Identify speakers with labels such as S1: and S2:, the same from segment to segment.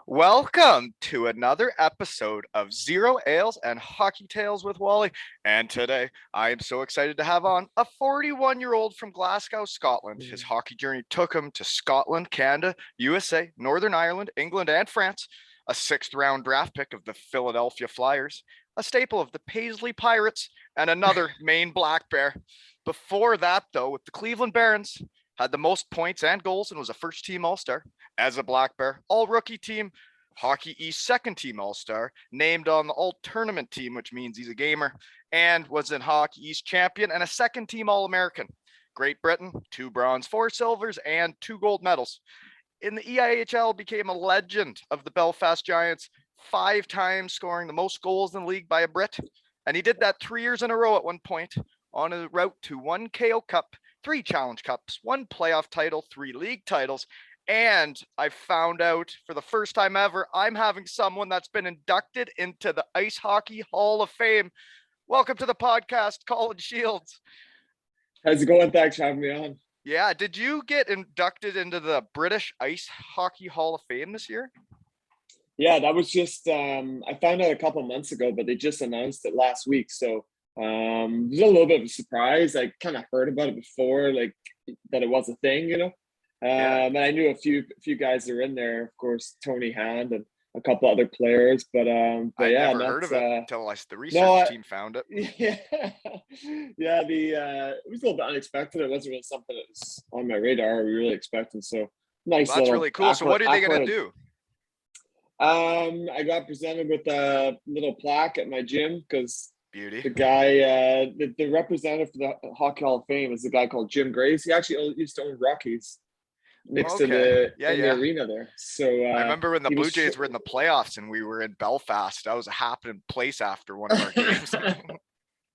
S1: Welcome to another episode of Zero Ales and Hockey Tales with Wally. And today I am so excited to have on a 41-year-old from Glasgow, Scotland. His hockey journey took him to Scotland, Canada, USA, Northern Ireland, England, and France. A sixth-round draft pick of the Philadelphia Flyers, a staple of the Paisley Pirates, and another Maine Black Bear. Before that, though, with the Cleveland Barons, had the most points and goals and was a first-team All-Star. As a Black Bear, all-rookie team, Hockey East second-team All-Star, named on the all-tournament team, which means he's a gamer, and was in Hockey East champion and a second-team All-American. Great Britain, 2 bronze, 4 silvers, and 2 gold medals. In the EIHL, became a legend of the Belfast Giants, 5 times scoring the most goals in the league by a Brit. And he did that 3 years in a row at one point, on a route to 1 KO Cup, 3 Challenge Cups, 1 playoff title, 3 league titles. And I found out for the first time ever, I'm having someone that's been inducted into the Ice Hockey Hall of Fame. Welcome to the podcast, Colin Shields.
S2: How's it going? Thanks for having me on.
S1: Yeah, did you get inducted into the British Ice Hockey Hall of Fame this year?
S2: Yeah, that was just, I found out a couple months ago, but they just announced it last week. So it was a little bit of a surprise. I kind of heard about it before, like that it was a thing, And I knew a few guys that were in there, of course, Tony Hand and a couple other players. But
S1: I
S2: yeah,
S1: never heard of it until the research team found it.
S2: Yeah, it was a little bit unexpected. It wasn't really something that was on my radar. We really expected. So nice.
S1: Well, that's really cool. So what are they going to do?
S2: I got presented with a little plaque at my gym because
S1: Beauty.
S2: The guy, the representative for the Hockey Hall of Fame is a guy called Jim Grace. He actually used to own Rockies next to the arena there. So
S1: I remember when the Blue Jays were in the playoffs and we were in Belfast. That was a happening place after one of our games.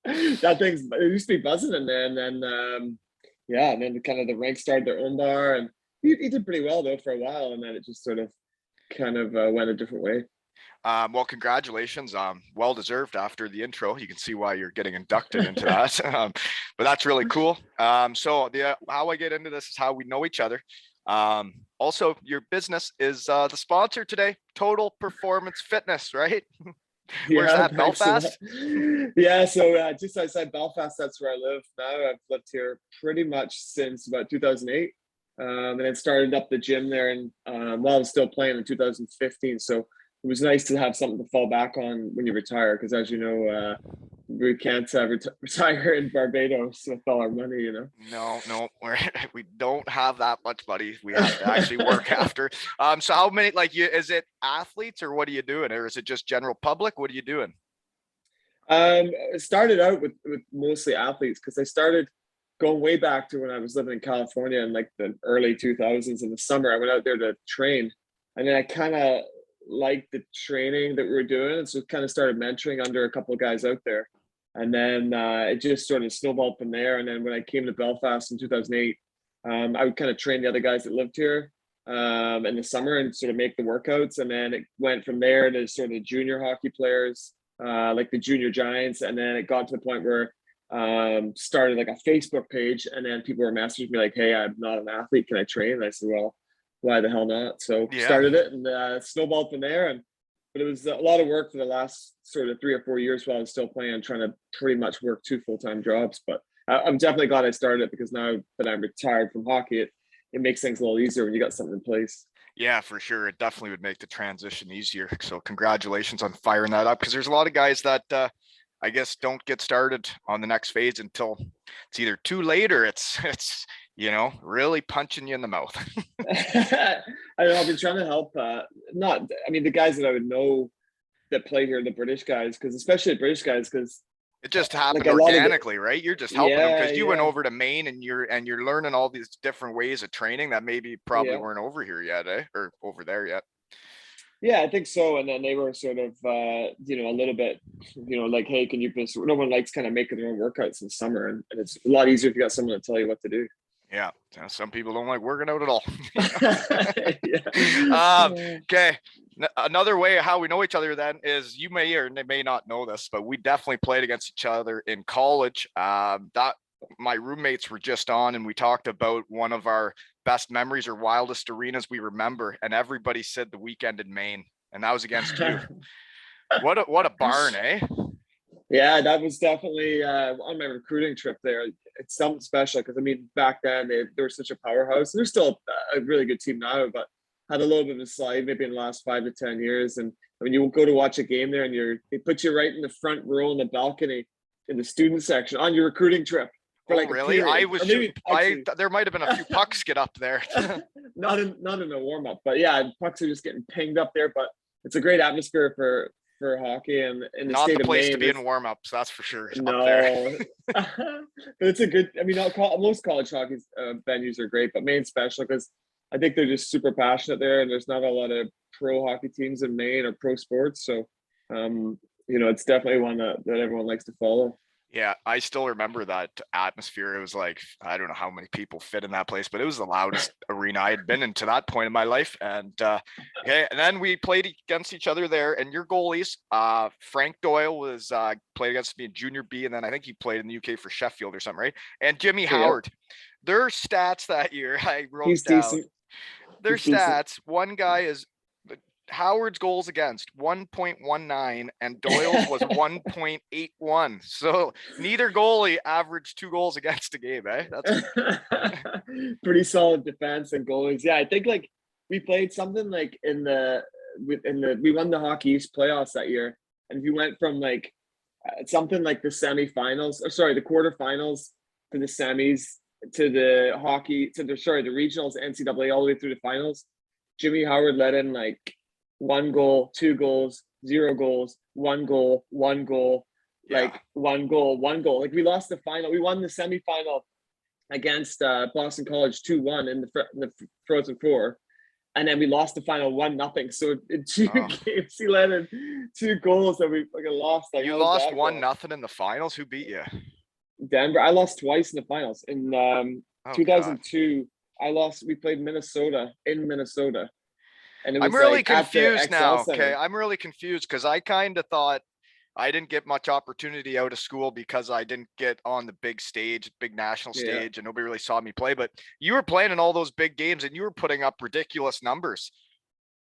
S2: It used to be buzzing in there, and then and then kind of the ranks started their own bar, and he did pretty well though for a while, and then it just sort of kind of went a different way.
S1: Well, congratulations. Well deserved after the intro. You can see why you're getting inducted into that. But that's really cool. So how I get into this is how we know each other. Also, your business is the sponsor today, Total Performance Fitness, right? Where's that, Belfast?
S2: Yeah, so just outside Belfast, that's where I live now. I've lived here pretty much since about 2008. And then started up the gym there and while I was still playing in 2015. So it was nice to have something to fall back on when you retire, because as you know, we can't retire in Barbados with all our money,
S1: No, we don't have that much money. We have to actually work after. So how many, is it athletes or what are you doing? Or is it just general public? What are you doing?
S2: I started out with mostly athletes because I started going way back to when I was living in California in like the early 2000s. In the summer, I went out there to train, and then I kind of liked the training that we were doing, and so kind of started mentoring under a couple of guys out there, and then it just sort of snowballed from there. And then when I came to Belfast in 2008, I would kind of train the other guys that lived here in the summer and sort of make the workouts, and then it went from there to sort of junior hockey players, like the junior giants, and then it got to the point where started like a Facebook page, and then people were messaging me like, "Hey, I'm not an athlete, can I train?" And I said, "Well, why the hell not?" So started it, and snowballed from there. But it was a lot of work for the last sort of 3 or 4 years while I was still playing, trying to pretty much work 2 full-time jobs. But I'm definitely glad I started it, because now that I'm retired from hockey, it makes things a little easier when you got something in place.
S1: Yeah, for sure. It definitely would make the transition easier. So congratulations on firing that up, because there's a lot of guys that I guess don't get started on the next phase until it's either too late or it's really punching you in the mouth.
S2: I know, I've been trying to help. The guys that I would know that play here, the British guys, because especially the British guys, because
S1: it just happened organically, right? You're just helping them because you went over to Maine and you're learning all these different ways of training that maybe probably weren't over here yet, or over there yet.
S2: Yeah, I think so. And then they were sort of, a little bit, like, hey, can you just, no one likes kind of making their own workouts in summer. And it's a lot easier if you got someone to tell you what to do.
S1: Yeah. Some people don't like working out at all.
S2: Yeah.
S1: Okay. Another way how we know each other then is, you may or may not know this, but we definitely played against each other in college. That my roommates were just on, and we talked about one of our best memories or wildest arenas we remember, and everybody said the weekend in Maine, and that was against you. What a barn, eh?
S2: Yeah, that was definitely on my recruiting trip there. It's something special because I mean, back then they were such a powerhouse. They're still a really good team now, but had a little bit of a slide maybe in the last 5 to 10 years. And I mean, you go to watch a game there, and they put you right in the front row in the balcony in the student section on your recruiting trip for like
S1: really?
S2: a period.
S1: There might have been a few pucks get up there.
S2: not in a warm up, but yeah, pucks are just getting pinged up there. But it's a great atmosphere for hockey, and in the
S1: Not
S2: state
S1: the
S2: of
S1: place
S2: Maine,
S1: to be in warm-ups, that's for sure.
S2: no.
S1: Up there.
S2: But it's a good. I mean, most college hockey venues are great, but Maine's special because I think they're just super passionate there, and there's not a lot of pro hockey teams in Maine or pro sports. So, it's definitely one that everyone likes to follow.
S1: Yeah, I still remember that atmosphere. It was like, I don't know how many people fit in that place, but it was the loudest arena I had been in to that point in my life. And and then we played against each other there. And your goalies, Frank Doyle was played against me in junior B, and then I think he played in the UK for Sheffield or something, right? And Jimmy Howard. Their stats that year, I wrote
S2: He's
S1: down.
S2: decent.
S1: Their stats, one guy is Howard's goals against 1.19 and Doyle's was 1.81. So neither goalie averaged 2 goals against a game, eh? That's
S2: pretty solid defense and goalies. Yeah, I think like we played something like we won the Hockey East playoffs that year, and we went from like something like the semifinals, the quarterfinals to the semis to the regionals, NCAA, all the way through the finals. Jimmy Howard let in like 1 goal, 2 goals, 0 goals, 1 goal, 1 goal, like 1 goal, 1 goal. Like we lost the final. We won the semifinal against Boston College 2-1 in the Frozen Four. And then we lost the final 1-0. So in 2 games, he let in 2 goals that we fucking lost. Like,
S1: you lost 1-0 in the finals? Who beat you?
S2: Denver. I lost twice in the finals. In 2002, we played Minnesota in Minnesota. And
S1: I'm really confused now. Okay, I'm really confused because I kind of thought I didn't get much opportunity out of school because I didn't get on the big stage, big national stage, and nobody really saw me play. But you were playing in all those big games and you were putting up ridiculous numbers.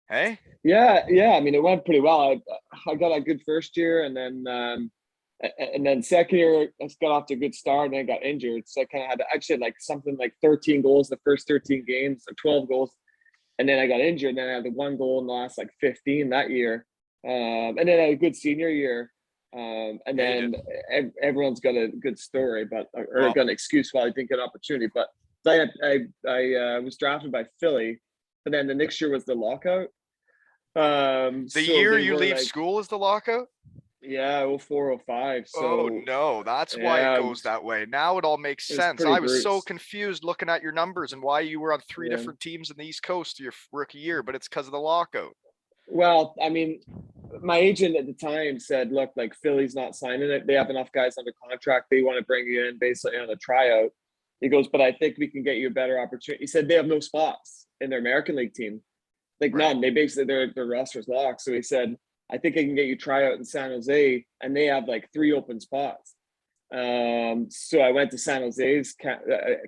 S1: Hey?
S2: Yeah. I mean, it went pretty well. I got a good first year, and then second year I got off to a good start, and I got injured. So I kind of had like something like 13 goals the first 13 games, or 12 goals. And then I got injured, and then I had the 1 goal in the last like 15 that year. And then I had a good senior year. And then everyone's got a good story, got an excuse why I didn't get an opportunity. But I was drafted by Philly, but then the next year was the lockout.
S1: The year you leave school is the lockout?
S2: Yeah, 04, 05. So,
S1: no, that's why it goes that way. Now it all makes sense. I was so confused looking at your numbers and why you were on 3 different teams in the East Coast your rookie year, but it's because of the lockout.
S2: Well, I mean, my agent at the time said, look, like Philly's not signing it. They have enough guys under contract. They want to bring you in basically on a tryout. He goes, but I think we can get you a better opportunity. He said they have no spots in their American League team. Like none. They basically, their roster's locked. So he said, I think I can get you tryout in San Jose, and they have like 3 open spots. So I went to San Jose's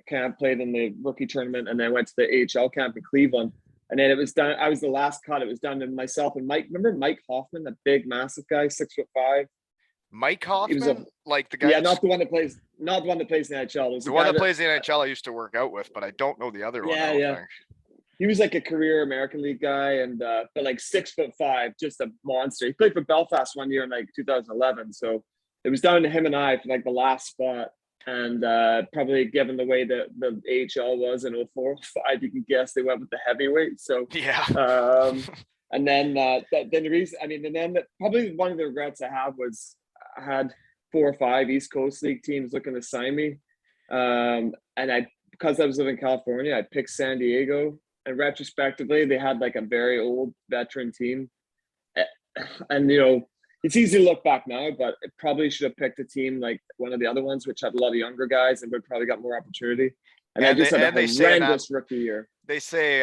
S2: camp, played in the rookie tournament, and then I went to the AHL camp in Cleveland. And then it was done. I was the last cut. It was done to myself and Mike. Remember Mike Hoffman, that big, massive guy, 6'5"?
S1: Mike Hoffman, like the guy.
S2: Yeah, not the one that plays in the NHL.
S1: The one that plays in the NHL I used to work out with, but I don't know the other one. Yeah.
S2: He was like a career American League guy, and but like 6'5", just a monster. He played for Belfast one year in like 2011. So it was down to him and I for like the last spot. And probably given the way that the AHL was in 04, 05, you can guess they went with the heavyweight. So and then the reason, I mean, and then probably one of the regrets I have was I had 4 or 5 East Coast League teams looking to sign me, and because I was living in California, I picked San Diego. And retrospectively, they had like a very old veteran team. And, it's easy to look back now, but it probably should have picked a team like one of the other ones, which had a lot of younger guys and would probably got more opportunity. And I just had a horrendous rookie year.
S1: They say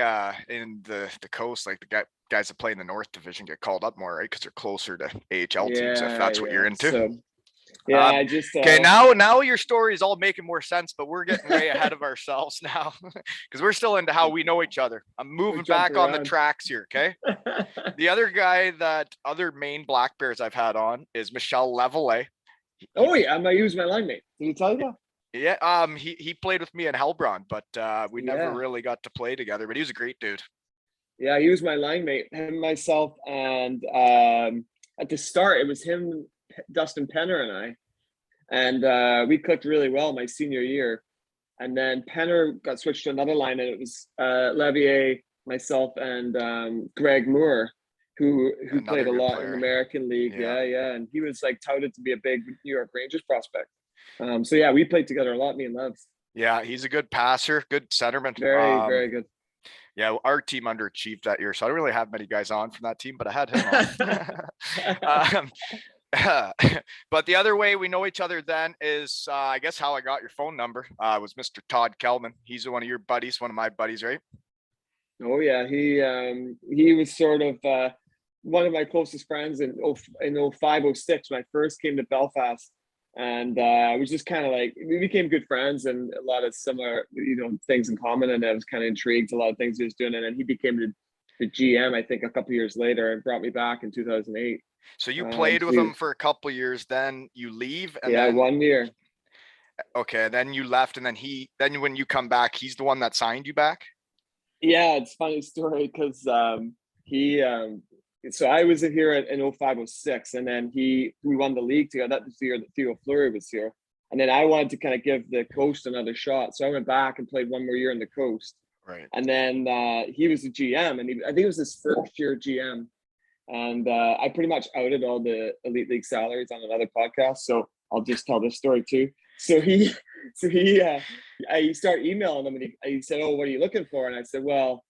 S1: in the coast, like the guys that play in the North Division get called up more, right? Because they're closer to AHL teams, if that's what you're into.
S2: Yeah, I just
S1: Okay, now your story is all making more sense, but we're getting way ahead of ourselves now because we're still into how we know each other. I'm moving back on the tracks here. Okay. The other Maine Black Bears I've had on is Michel Levelet.
S2: Oh yeah, I'm gonna use my line mate. Did he tell you that?
S1: Yeah, he played with me in Helbron, but we never
S2: Yeah.
S1: really got to play together. But he was a great dude.
S2: Yeah, he was my line mate, him, myself, and at the start it was him, Dustin Penner, and I, and we clicked really well my senior year. And then Penner got switched to another line, and it was Levier, myself, and Greg Moore, who
S1: Another
S2: played a
S1: good
S2: lot in
S1: player.
S2: the American League.
S1: Yeah.
S2: Yeah, and he was like touted to be a big New York Rangers prospect. So yeah, we played together a lot, me and Lev.
S1: Yeah, he's a good passer, good centerman.
S2: Very good.
S1: Yeah, our team underachieved that year, so I don't really have many guys on from that team, but I had him on. But the other way we know each other then is, I guess, how I got your phone number was Mr. Todd Kelman. He's one of your buddies, one of my buddies, right?
S2: Oh yeah, he was sort of one of my closest friends in 05, 06 when I first came to Belfast, and it was just kind of like we became good friends and a lot of similar things in common, and I was kind of intrigued a lot of things he was doing, and then he became the GM I think a couple years later and brought me back in 2008.
S1: So you played with him for a couple years, then you leave, and then
S2: 1 year.
S1: Okay, then you left, and then when you come back, he's the one that signed you back.
S2: Yeah, it's a funny story because he so I was here in 05, 06, and then we won the league together. That was the year that Theo Fleury was here. And then I wanted to kind of give the coast another shot. So I went back and played one more year in the coast.
S1: Right.
S2: And then he was the GM, and I think it was his first year GM. And I pretty much outed all the Elite League salaries on another podcast. So I'll just tell this story too. I start emailing him, and he said, "Oh, what are you looking for?" And I said, "Well,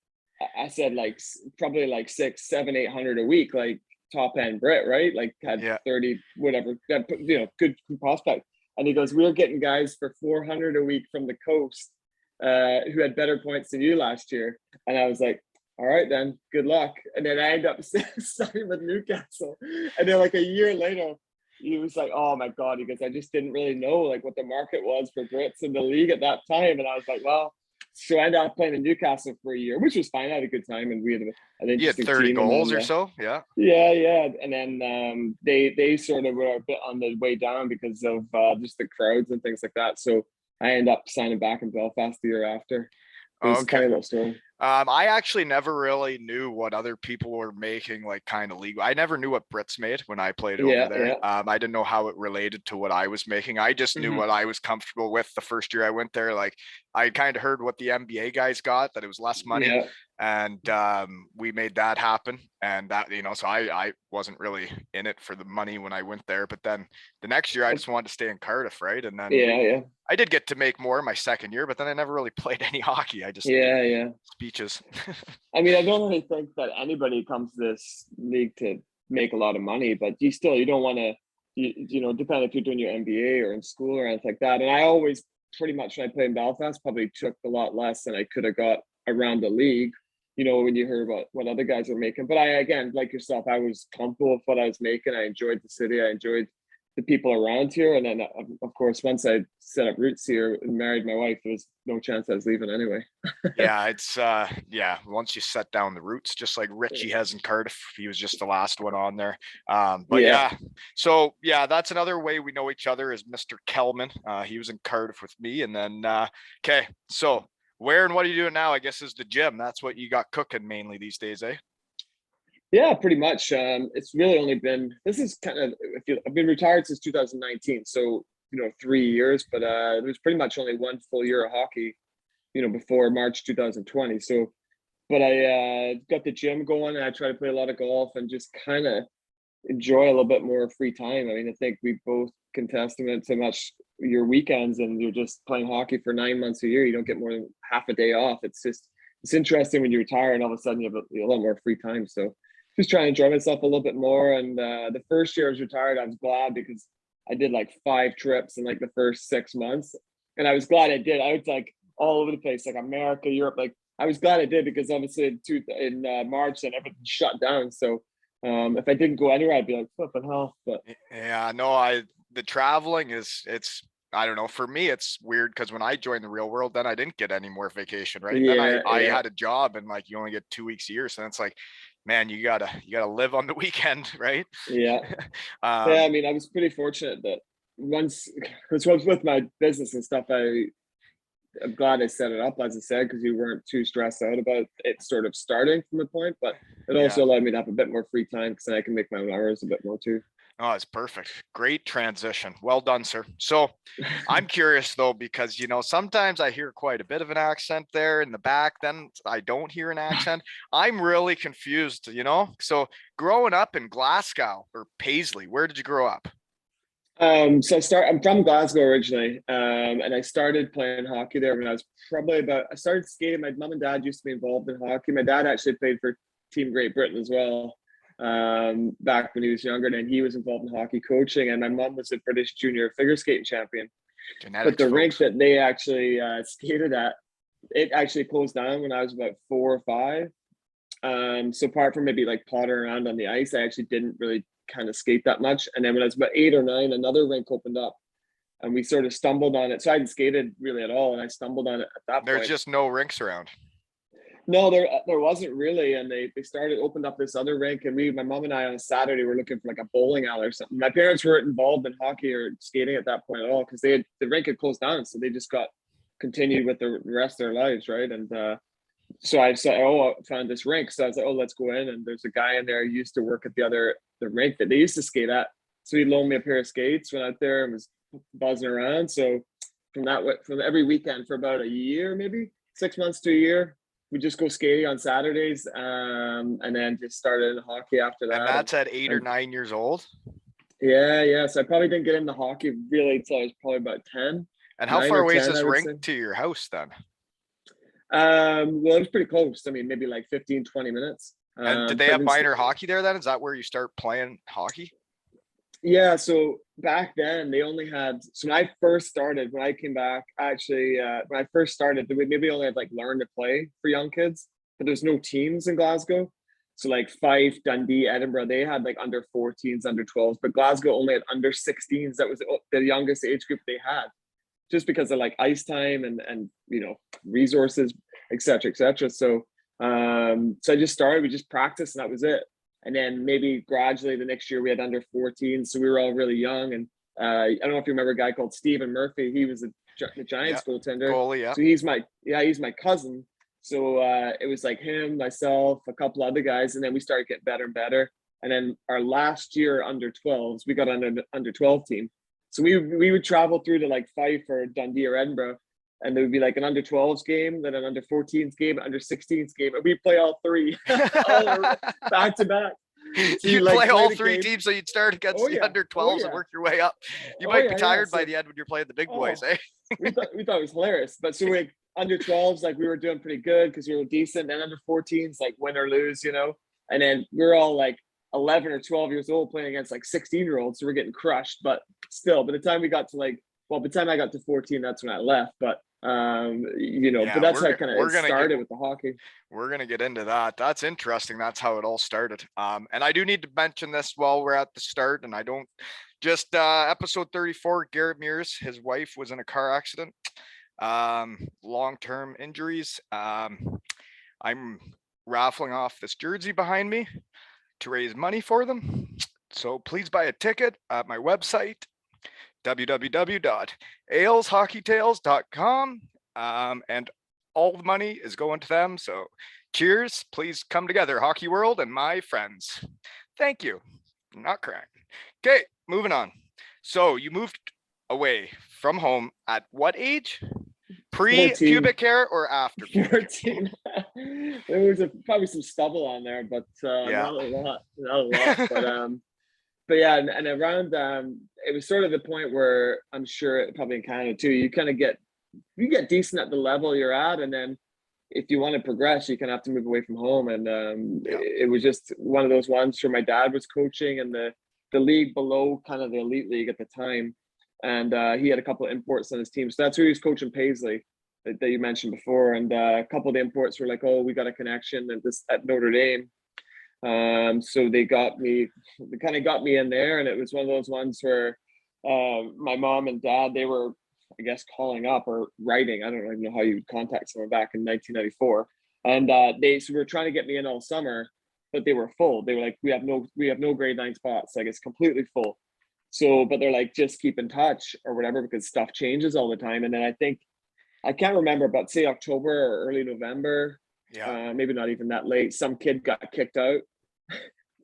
S2: I said like probably like 600, 700, 800 a week, like top end Brit, right? Like had 30, whatever, good prospect." And he goes, "We're getting guys for 400 a week from the coast who had better points than you last year." And I was like, "All right, then good luck." And then I ended up signing with Newcastle. And then like a year later, he was like, "Oh my God," he goes, "I just didn't really know like what the market was for Brits in the league at that time." And I was like, "Well," so I ended up playing in Newcastle for a year, which was fine. I had a good time, and we had an interesting
S1: team. 30 goals
S2: then,
S1: or so, yeah.
S2: Yeah. And then they sort of were a bit on the way down because of just the crowds and things like that. So I ended up signing back in Belfast the year after. It was a funny little story.
S1: I actually never really knew what other people were making, like kind of legal. I never knew what Brits made when I played over there. I didn't know how it related to what I was making. I just knew what I was comfortable with the first year I went there. Like I kind of heard what the NBA guys got, that it was less money. And we made that happen. And that, so I wasn't really in it for the money when I went there. But then the next year I just wanted to stay in Cardiff, right? And then I did get to make more my second year, but then I never really played any hockey. I just speeches.
S2: I mean, I don't really think that anybody comes to this league to make a lot of money, but you don't want to, depend if you're doing your MBA or in school or anything like that. And I always pretty much when I played in Belfast probably took a lot less than I could have got around the league, when you heard about what other guys were making. But again, like yourself, I was comfortable with what I was making. I enjoyed the city. I enjoyed the people around here. And then, of course, once I set up roots here and married my wife, there was no chance I was leaving anyway.
S1: It's once you set down the roots, just like Richie has in Cardiff, he was just the last one on there. So that's another way we know each other is Mr. Kelman. He was in Cardiff with me. And then, okay, so where and what are you doing now? I guess is the gym. That's what you got cooking mainly these days, eh?
S2: Yeah, pretty much. It's really only been, this is kind of, I've been retired since 2019. So, 3 years, but it was pretty much only one full year of hockey, before March 2020. So, but I got the gym going and I try to play a lot of golf and just kind of enjoy a little bit more free time. I mean, I think we both can testament to much your weekends and you're just playing hockey for 9 months a year. You don't get more than half a day off. It's interesting when you retire and all of a sudden you have a lot more free time. So, just trying to enjoy myself a little bit more. And the first year I was retired, I was glad because I did like 5 trips in like the first 6 months. And I was glad I did. I was like all over the place, like America, Europe. Like I was glad I did because obviously in March and everything shut down. So if I didn't go anywhere, I'd be like, flipping hell. But
S1: the traveling it's I don't know. For me, it's weird because when I joined the real world, then I didn't get any more vacation, right? Then I
S2: Yeah,
S1: I
S2: yeah,
S1: had a job and like you only get 2 weeks a year, so it's like, man, you gotta live on the weekend, right?
S2: yeah. Yeah, I
S1: um,
S2: mean, I was pretty fortunate that once, because with my business and stuff, I'm glad I set it up, as I said, because you weren't too stressed out about it sort of starting from a point, but it
S1: yeah.
S2: also allowed me to have a bit more free time because then I can make my own hours a bit more too.
S1: Oh, it's perfect. Great transition. Well done, sir. So I'm curious though, because sometimes I hear quite a bit of an accent there in the back, then I don't hear an accent. I'm really confused. So growing up in Glasgow or Paisley, where did you grow up?
S2: I'm from Glasgow originally, and I started playing hockey there when I was I started skating. My mom and dad used to be involved in hockey. My dad actually played for Team Great Britain as well, back when he was younger, and he was involved in hockey coaching. And my mom was a British junior figure skating champion. But
S1: Genetics,
S2: the rink
S1: folks.
S2: that they actually skated at, it actually closed down when I was about 4 or 5. So apart from maybe like pottering around on the ice, I actually didn't really kind of skate that much. And then when I was about 8 or 9, another rink opened up and we sort of stumbled on it. So I hadn't skated really at all, and I stumbled on it at that
S1: There's
S2: point.
S1: just no rinks around.
S2: No, there wasn't really, and they opened up this other rink, and my mom and I on a Saturday were looking for like a bowling alley or something. My parents weren't involved in hockey or skating at that point at all because the rink had closed down, so they just got continued with the rest of their lives, right? And so I said, I found this rink. So I was like, oh, let's go in. And there's a guy in there who used to work at the rink that they used to skate at. So he loaned me a pair of skates, went out there and was buzzing around. So from every weekend for about a year, maybe 6 months to a year, we just go skating on Saturdays, and then just started hockey after
S1: And
S2: that.
S1: that's at eight or
S2: And
S1: 9 years old.
S2: yeah. So I probably didn't get into hockey really until I was probably about 10,
S1: And how
S2: 9
S1: far
S2: or
S1: away is
S2: 10, I
S1: this
S2: would
S1: rink
S2: say.
S1: to your house then?
S2: Well, it was pretty close. I mean, maybe like 15, 20 minutes.
S1: And did they
S2: But
S1: have minor hockey there then? Is that where you start playing hockey?
S2: yeah, so back then they only had, so when I first started, when I came back, actually, when I first started, they would maybe only had like learn to play for young kids, but there's no teams in Glasgow. So like Fife, Dundee, Edinburgh, they had like under 14s, under 12s, but Glasgow only had under 16s. That was the youngest age group they had, just because of like ice time and resources, et cetera, et cetera. So I just started, we just practiced, and that was it. And then maybe gradually the next year we had under 14, so we were all really young. And I don't know if you remember a guy called Stephen Murphy. He was the
S1: Yeah.
S2: Giants goaltender.
S1: Goalie, yeah.
S2: So he's my cousin. So it was like him, myself, a couple other guys, and then we started getting better and better. And then our last year under 12s, we got under 12 team. So we would travel through to like Fife or Dundee or Edinburgh, and there would be like an under 12s game, then an under 14s game, under 16s game, and we play all three all back to back. So you
S1: You'd
S2: like
S1: play
S2: play
S1: all
S2: the
S1: three
S2: game.
S1: teams, so you'd start against
S2: Oh
S1: the
S2: yeah,
S1: under
S2: oh
S1: 12s and
S2: yeah,
S1: work your way up. You
S2: oh
S1: might be
S2: yeah.
S1: tired by
S2: So
S1: the end when you're playing the big boys,
S2: oh,
S1: eh?
S2: we thought it was hilarious. But so we under 12s, like we were doing pretty good because we were decent, and under 14s, like win or lose. And then we are all like 11 or 12 years old playing against like 16-year-olds, so we're getting crushed. But still, by the time we got to by the time I got to 14, that's when I left. But but
S1: Yeah,
S2: that's how it
S1: gonna get
S2: started with the hockey.
S1: we're gonna get into that. That's interesting. That's how it all started. And I do need to mention this while we're at the start, and I don't just episode 34, Garrett Mears, his wife was in a car accident. Long-term injuries. I'm raffling off this jersey behind me to raise money for them. So please buy a ticket at my website, www.aleshockeytales.com. And all the money is going to them. So cheers. Please come together, hockey world and my friends. Thank you. I'm not crying. Okay, moving on. So you moved away from home at what age?
S2: 14.
S1: Pre-pubic hair or after pubic hair?
S2: 14. There was probably some stubble on there, but
S1: Yeah.
S2: not a lot. But yeah, and around it was sort of the point where I'm sure probably in Canada too, you get decent at the level you're at, and then if you want to progress, you kind of have to move away from home. And
S1: Yeah.
S2: it was just one of those ones where my dad was coaching and the league below kind of the elite league at the time, and he had a couple of imports on his team, so that's who he was coaching, Paisley, that you mentioned before. And a couple of the imports were like, oh, we got a connection at Notre Dame. So they kind of got me in there, and it was one of those ones where my mom and dad, they were, I guess, calling up or writing. I don't even know how you would contact someone back in 1994. And so were trying to get me in all summer, but they were full. They were like, we have no grade 9 spots. Like it's completely full. So, but they're like, just keep in touch or whatever, because stuff changes all the time. And then I think, I can't remember, but say October or early November, maybe not even that late, some kid got kicked out.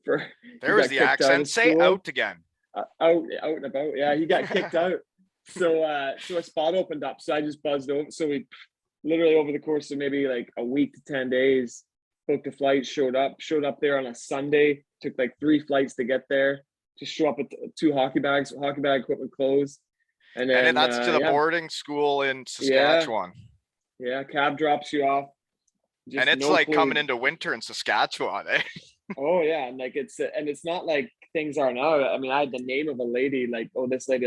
S1: There was the accent. Say out again.
S2: Out and about. Yeah, he got kicked out. So so a spot opened up. So I just buzzed over. So we literally over the course of maybe like a week to 10 days, booked a flight, showed up there on a Sunday, took like 3 flights to get there, just show up with 2 hockey bag equipment, clothes. And then
S1: that's to the boarding school in Saskatchewan.
S2: Yeah, cab drops you off.
S1: And it's like coming into winter in Saskatchewan, eh?
S2: Oh yeah, and like it's not like things aren't out. I mean, I had the name of a lady, like, oh, this lady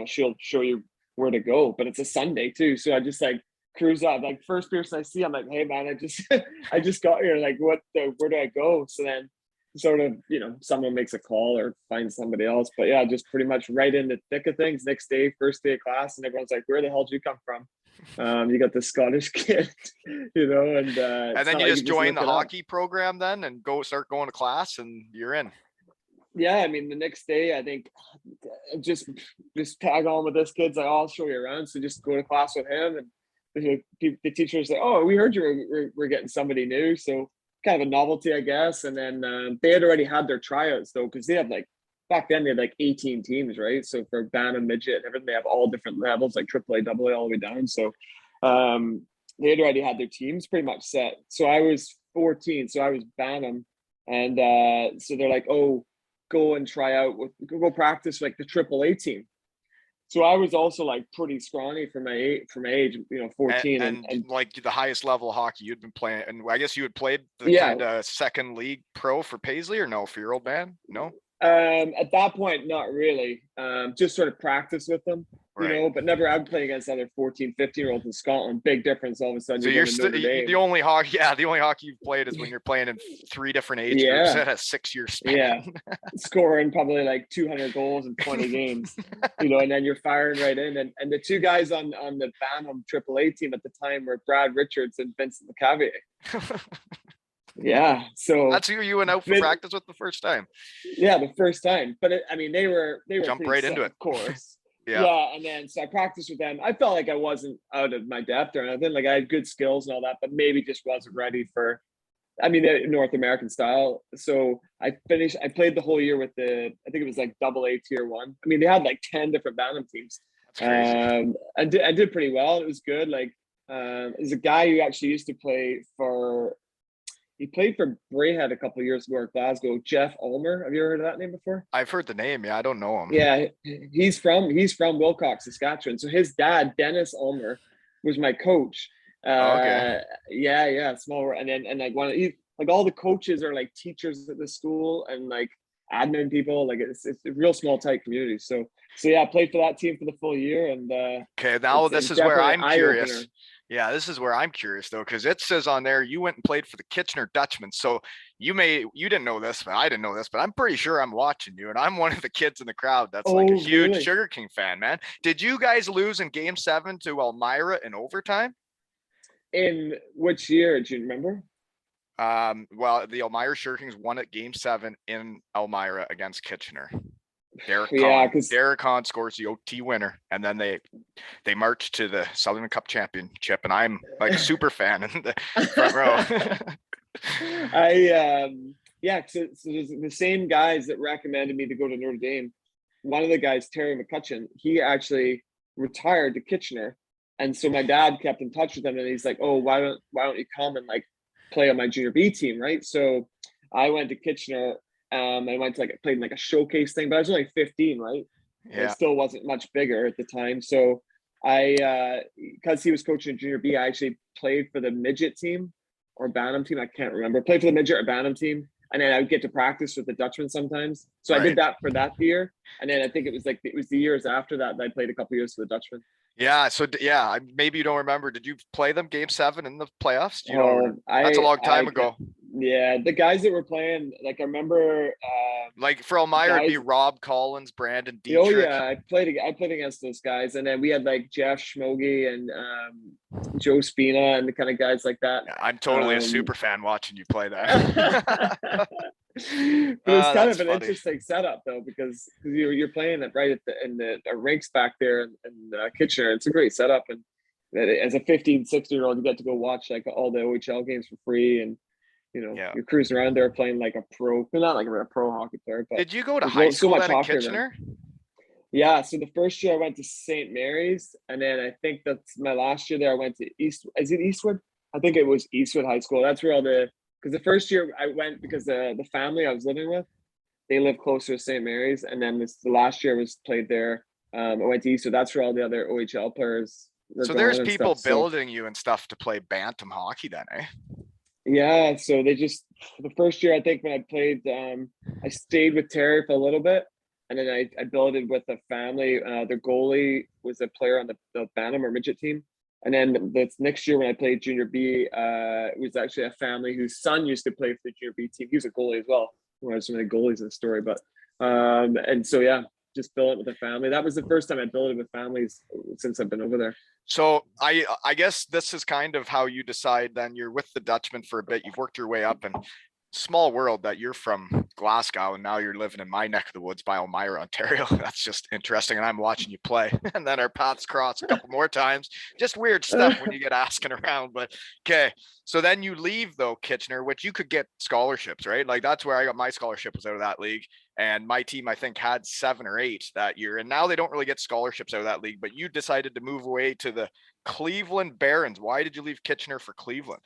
S2: she'll show you where to go, but it's a Sunday too. So I just like cruise up. Like first person I see, I'm like, hey man, I just got here. Like where do I go? So then sort of, someone makes a call or finds somebody else. But yeah, just pretty much right in the thick of things. Next day, first day of class, and everyone's like, where the hell did you come from? You got the Scottish kid, and
S1: then you just join the hockey program then and start going to class and you're in.
S2: Yeah, I mean, the next day, I think just tag on with this kid's like, oh, I'll show you around. So just go to class with him, and the teachers say, oh, we heard we're getting somebody new. So kind of a novelty, I guess. And then they had already had their tryouts though, because they had back then they had 18 teams, right? So for Bantam, midget, everything, they have all different levels, like AAA, AA, all the way down. So they had already had their teams pretty much set. So I was 14, so I was Bantam, and so they're like, oh, go and try out go practice like the AAA team. So I was also like pretty scrawny for my age, 14,
S1: and like the highest level of hockey you'd been playing. And I guess you had played the kind of second league pro for Paisley, or no, for your old man? No.
S2: At that point, not really. Just sort of practice with them,
S1: right.
S2: But never. I'd play against other 14, 15-year-olds in Scotland. Big difference all of a sudden.
S1: So you're still the only hockey. Yeah, the only hockey you've played is when you're playing in 3 different age groups at a 6-year span.
S2: Yeah, scoring probably like 200 goals in 20 games, and then you're firing right in. And the 2 guys on the Bantam AAA team at the time were Brad Richards and Vincent LeCavier. Yeah, so
S1: that's who you went out for practice with the first time.
S2: Yeah, the first time. But they were
S1: jump right into it,
S2: of course.
S1: Yeah,
S2: and then so I practiced with them. I felt like I wasn't out of my depth or anything. Like I had good skills and all that, but maybe just wasn't ready for, the North American style. So I played the whole year with I think it was like AA tier 1. They had like 10 different Bantam teams.
S1: That's crazy.
S2: I did pretty well. It was good. Like there's a guy who actually used to play for. He played for Braehead a couple of years ago at Glasgow. Jeff Ulmer. Have you ever heard of that name before?
S1: I've heard the name. Yeah, I don't know him.
S2: Yeah, he's from Wilcox, Saskatchewan. So his dad, Dennis Ulmer, was my coach.
S1: Okay.
S2: Yeah, small. And then like all the coaches are like teachers at the school and like admin people. Like it's a real small tight community. So yeah, I played for that team for the full year. And
S1: okay, now this is where I'm curious. Yeah, this is where I'm curious though, because it says on there you went and played for the Kitchener Dutchmen. So you didn't know this, but I didn't know this, but I'm pretty sure I'm watching you, and I'm one of the kids in the crowd that's like a huge really? Sugar King fan, man. Did you guys lose in Game 7 to Elmira in overtime?
S2: In which year? Do you remember?
S1: Well, the Elmira Sugar Kings won at Game 7 in Elmira against Kitchener. Derek Hahn scores the OT winner, and then they march to the Southern Cup Championship, and I'm like a super fan in the front row.
S2: So there's the same guys that recommended me to go to Notre Dame. One of the guys, Terry McCutcheon, he actually retired to Kitchener, and so my dad kept in touch with him, and he's like, "Oh, why don't you come and like play on my junior B team?" Right? So I went to Kitchener. I went to played in like a showcase thing, but I was only 15, right?
S1: Yeah.
S2: I still wasn't much bigger at the time. So I, because he was coaching junior B, I actually played for the midget team or Bantam team. I can't remember. Played for the midget or Bantam team, and then I would get to practice with the Dutchmen sometimes. So I did that for that year, and then I think it was the years after that I played a couple years for the Dutchmen.
S1: Yeah. So yeah, maybe you don't remember. Did you play them Game 7 in the playoffs? That's a long time ago.
S2: Yeah, the guys that were playing, like I remember
S1: Like for Elmira, it'd be
S2: guys.
S1: Rob Collins, Brandon
S2: Oh
S1: Dietrich.
S2: yeah, I played against those guys, and then we had like Jeff Schmogi and Joe Spina and the kind of guys like that.
S1: Yeah, I'm totally a
S2: Um,
S1: super fan watching you play that.
S2: but it's kind
S1: That's
S2: of an
S1: funny.
S2: interesting setup though, because you're playing it right at the rinks back there in Kitchener. It's a great setup, and as a 15, 16-year-old, you get to go watch like all the OHL games for free, and
S1: Yeah.
S2: you're cruising around there playing like a pro, well, not like a pro hockey player, but
S1: Did you go to
S2: there's
S1: high
S2: so
S1: school
S2: much
S1: then in
S2: hockey around.
S1: Kitchener?
S2: Yeah, so the first year I went to St. Mary's, and then I think that's my last year there. I went to Is it Eastwood? I think it was Eastwood High School. That's where because the first year I went because the family I was living with, they live closer to St. Mary's, and then the last year was played there. I went to Eastwood. That's where all the other OHL players were
S1: So there's
S2: going and
S1: people
S2: stuff. So
S1: building you and stuff to play bantam hockey then, eh?
S2: yeah, so they just the first year I think when I played, I stayed with Terry for a little bit, and then I builded with a family. Their goalie was a player on the Bantam or midget team, and then the next year when I played junior B, it was actually a family whose son used to play for the junior B team. He was a goalie as well. One of so many goalies in the story, but and so yeah, just built it with a family. That was the first time I built it with families since I've been over there.
S1: So I guess this is kind of how you decide then you're with the Dutchman for a bit. You've worked your way up, and small world that you're from Glasgow and now you're living in my neck of the woods by Elmira, Ontario. That's just interesting. And I'm watching you play. And then our paths cross a couple more times. Just weird stuff when you get asking around. But okay. So then you leave though, Kitchener, which you could get scholarships, right? Like that's where I got my scholarship, was out of that league. And my team, I think, had 7 or 8 that year. And now they don't really get scholarships out of that league. But you decided to move away to the Cleveland Barons. Why did you leave Kitchener for Cleveland?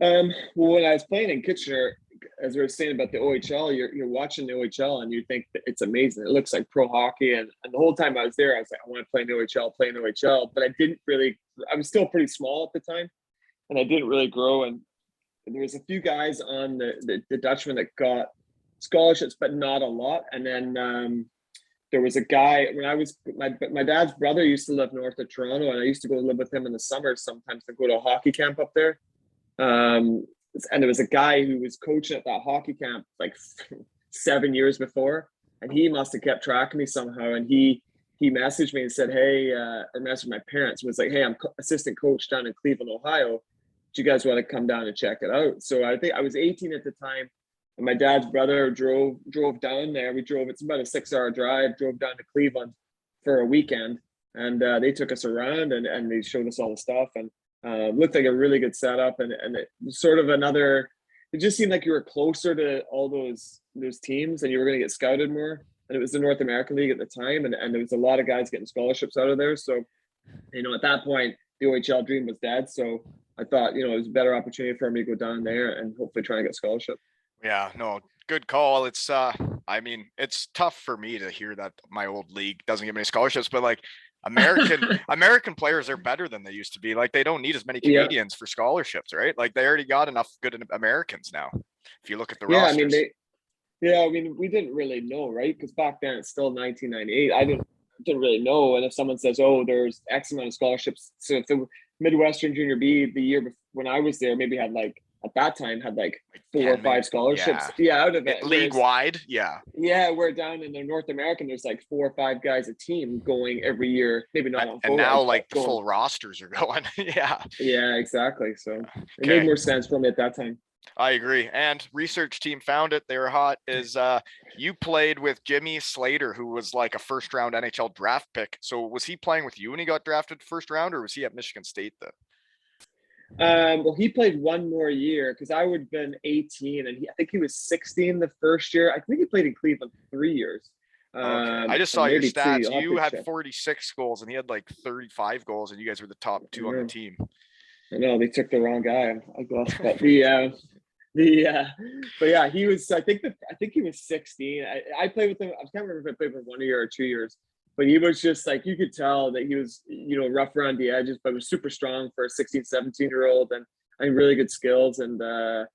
S2: Well, when I was playing in Kitchener, as we were saying about the OHL, you're watching the OHL and you think that it's amazing. It looks like pro hockey, and the whole time I was there, I was like, I want to play in the OHL, play in the OHL. But I didn't really. I was still pretty small at the time, and I didn't really grow. And there was a few guys on the Dutchman that got scholarships, but not a lot. And then there was a guy when I was my dad's brother used to live north of Toronto, and I used to go live with him in the summer sometimes to go to a hockey camp up there. Um, and there was a guy who was coaching at that hockey camp like 7 years before, and he must have kept track of me somehow. And he messaged me and said, "Hey," or messaged my parents, was like, "Hey, I'm assistant coach down in Cleveland, Ohio. Do you guys want to come down and check it out?" So I think I was 18 at the time, and my dad's brother drove down there. It's about a 6-hour drive. Drove down to Cleveland for a weekend, and they took us around and they showed us all the stuff, and looked like a really good setup, and it was sort of another. It just seemed like you were closer to all those teams, and you were going to get scouted more. And it was the North American League at the time, and there was a lot of guys getting scholarships out of there. So, at that point, the OHL dream was dead. So I thought, it was a better opportunity for me to go down there and hopefully try and get a scholarship.
S1: Yeah, no, good call. It's I mean, it's tough for me to hear that my old league doesn't give me scholarships, but like American players are better than they used to be. Like they don't need as many
S2: Yeah,
S1: Canadians for scholarships, right? Like they already got enough good Americans now. If you look at the
S2: yeah. I mean,
S1: rosters.
S2: we didn't really know, right? Because back then it's still 1998. I didn't really know. And if someone says, "Oh, there's X amount of scholarships," so if the Midwestern Junior B the year before, when I was there, maybe had like at that time had like 4 or 5 scholarships, yeah, out of it.
S1: League wide, yeah.
S2: Yeah, we're down in the North American. There's like 4 or 5 guys a team going every year. Maybe not on
S1: and
S2: full
S1: now
S2: rights, but
S1: like the full rosters are going. Yeah.
S2: Yeah, exactly. So it made
S1: Okay.
S2: more sense for me at that time.
S1: I agree. And research team found it. They were hot. Is you played with Jimmy Slater, who was like a first round NHL draft pick. So was he playing with you when he got drafted first round, or was he at Michigan State then?
S2: Well, he played one more year because I would have been 18, and I think he was 16 the first year. I think he played in Cleveland 3 years.
S1: Okay. I just
S2: Or
S1: saw your
S2: maybe 2.
S1: stats.
S2: I'll have
S1: You
S2: to
S1: had
S2: check.
S1: 46 goals and he had like 35 goals, and you guys were the top 2 on the team.
S2: I know they took the wrong guy, I guess. But but yeah, he was. I think he was 16. I played with him. I can't remember if I played for 1 year or 2 years, but he was just like, you could tell that he was, rough around the edges, but was super strong for a 16, 17-year-old, and really good skills, and a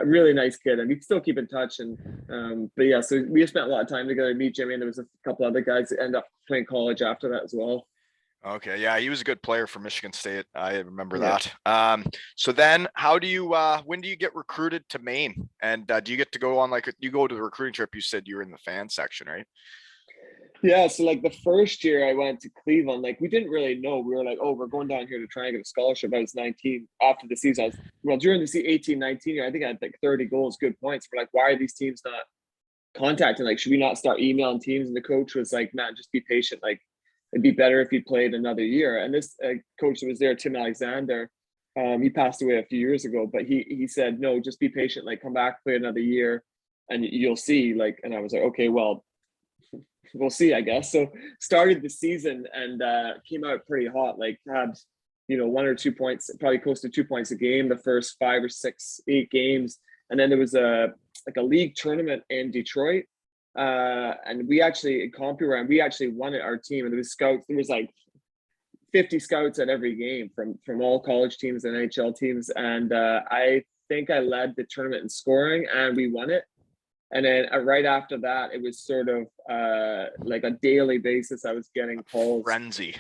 S2: really nice kid. And we still keep in touch. And but yeah, so we spent a lot of time together. Meet Jimmy, and there was a couple other guys that end up playing college after that as well.
S1: Okay, yeah, he was a good player for Michigan State. I remember
S2: Yeah.
S1: that. So then how do you when do you get recruited to Maine? And do you get to go on like you go to the recruiting trip? You said you were in the fan section, right?
S2: Yeah, so like the first year I went to Cleveland, like we didn't really know. We were like, oh, we're going down here to try and get a scholarship. I was 19 after the season. During the 18, 19 year, I think I had like 30 goals, good points. We're like, why are these teams not contacting? Like, should we not start emailing teams? And the coach was like, man, just be patient. Like, it'd be better if you played another year. And this coach that was there, Tim Alexander, he passed away a few years ago, but he said, no, just be patient. Like, come back, play another year, and you'll see. Like, and I was like, okay, well, we'll see, I guess. So started the season and came out pretty hot. Like had 1 or 2 points, probably close to 2 points a game the first 5 or 6, 8 games, and then there was a league tournament in Detroit, and we actually in CompuRun we actually won it, our team, and there was scouts. There was like 50 scouts at every game from all college teams and NHL teams, and I think I led the tournament in scoring, and we won it. And then right after that, it was sort of like a daily basis. I was getting calls.
S1: Frenzy.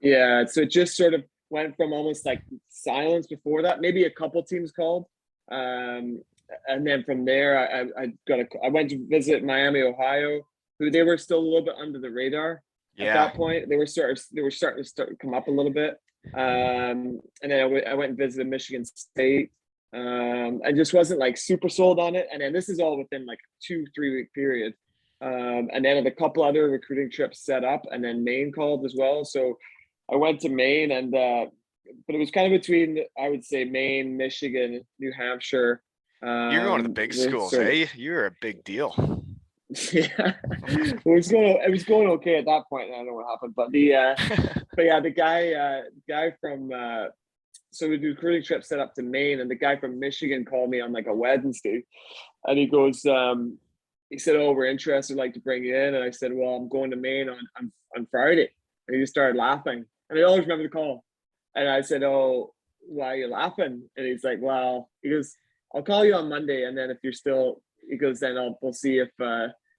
S2: Yeah, so it just sort of went from almost like silence before that. Maybe a couple teams called, and then from there, I went to visit Miami, Ohio, who they were still a little bit under the radar at that point. They were starting to come up a little bit. And then I went and visited Michigan State. I just wasn't like super sold on it. And then this is all within like a 2-3 week period. And then a couple other recruiting trips set up, and then Maine called as well. So I went to Maine, and but it was kind of between, I would say, Maine, Michigan, New Hampshire.
S1: You're going to the big schools, hey? You're a big deal.
S2: Yeah, it was going okay at that point. I don't know what happened, but the guy from so we do recruiting trip set up to Maine, and the guy from Michigan called me on like a Wednesday, and he goes, he said, "Oh, we're interested, like to bring you in." And I said, "Well, I'm going to Maine on Friday." And he just started laughing, and I always remember the call. And I said, "Oh, why are you laughing?" And he's like, "Well," he goes, "I'll call you on Monday, and then if you're still," he goes, "then we'll see if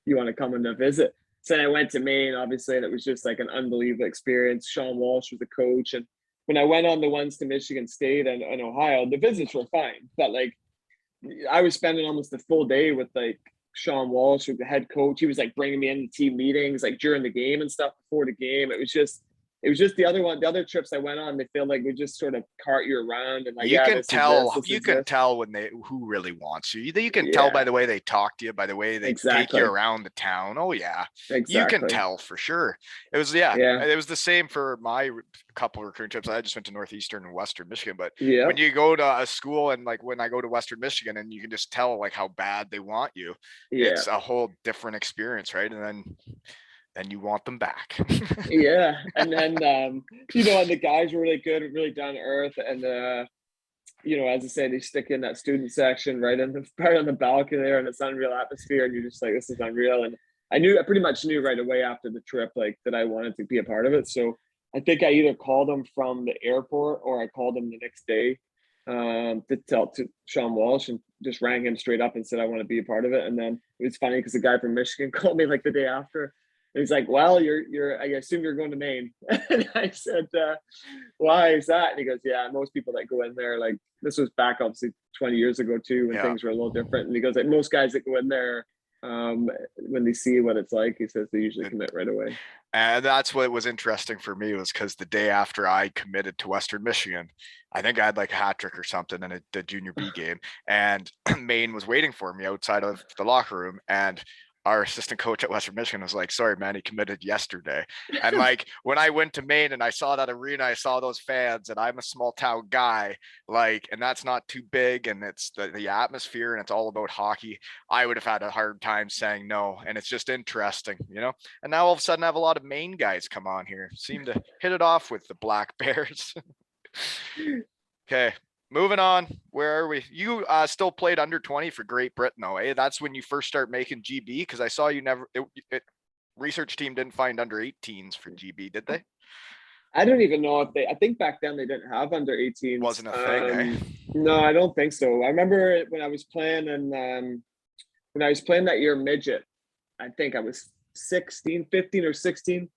S2: you want to come in to visit." So I went to Maine, obviously, and it was just like an unbelievable experience. Sean Walsh was the coach, and when I went on the ones to Michigan State and Ohio, the visits were fine, but like I was spending almost a full day with like Sean Walsh, who's the head coach. He was like bringing me into team meetings like during the game and stuff before the game. It was just the other trips I went on, they feel like we just sort of cart you around and like,
S1: you
S2: yeah,
S1: can
S2: this
S1: tell
S2: is this,
S1: you
S2: is
S1: can
S2: this.
S1: tell when who really wants you. You can tell by
S2: Yeah,
S1: the way they talk to you, by the way they take you
S2: exactly.
S1: around the town. Oh yeah, you can
S2: Exactly.
S1: tell for sure. It was
S2: Yeah.
S1: it was the same for my couple of recruiting trips. I just went to northeastern and western Michigan, but
S2: Yeah.
S1: when you go to a school, and like when I go to western Michigan, and you can just tell like how bad they want you,
S2: Yeah.
S1: it's a whole different experience, right? And then you want them back.
S2: Yeah. And then and the guys were really good, really down to earth. And as I said, they stick in that student section right on the balcony there, and it's unreal atmosphere, and you're just like, this is unreal. And I pretty much knew right away after the trip like that I wanted to be a part of it. So I think I either called them from the airport or I called them the next day to tell to Sean Walsh, and just rang him straight up and said I want to be a part of it. And then it was funny because the guy from Michigan called me like the day after. And he's like, "Well, you're. I assume you're going to Maine." And I said, "Why is that?" And he goes, "Yeah, most people that go in there, like this was back obviously 20 years ago too, when
S1: Yeah.
S2: things were a little different." And he goes, "Like most guys that go in there, when they see what it's like, he says they usually commit right away."
S1: And that's what was interesting for me, was because the day after I committed to Western Michigan, I think I had like a hat trick or something in the junior B game, and Maine was waiting for me outside of the locker room, and our assistant coach at Western Michigan was like, "Sorry, man, he committed yesterday." And like when I went to Maine and I saw that arena, I saw those fans, and I'm a small town guy, like, and that's not too big, and it's the atmosphere, and it's all about hockey. I would have had a hard time saying no, and it's just interesting, you know. And now all of a sudden, I have a lot of Maine guys come on here, seem to hit it off with the Black Bears. Okay, moving on. Where are we? You still played under 20 for Great Britain, though, eh? That's when you first start making GB, because I saw you never. Research team didn't find under 18s for GB, did they?
S2: I don't even know if I think back then they didn't have under 18s.
S1: Wasn't a thing, eh?
S2: No, I don't think so. I remember when I was playing and when I was playing that year midget, I think I was 16, 15 or 16.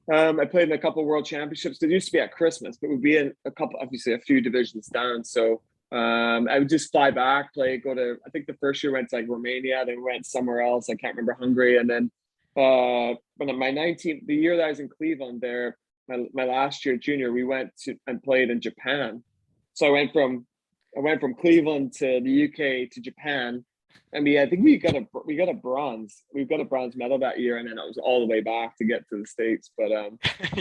S2: I played in a couple world championships. They used to be at Christmas, but we'd be in a couple, obviously a few divisions down. So I would just fly back, go to, I think the first year went to like Romania, then went somewhere else. I can't remember, Hungary. And then when my 19th, the year that I was in Cleveland there, my last year junior, we went to and played in Japan. So I went from Cleveland to the UK to Japan. I mean, I think we got a bronze. We've got a bronze medal that year, and then it was all the way back to get to the States. But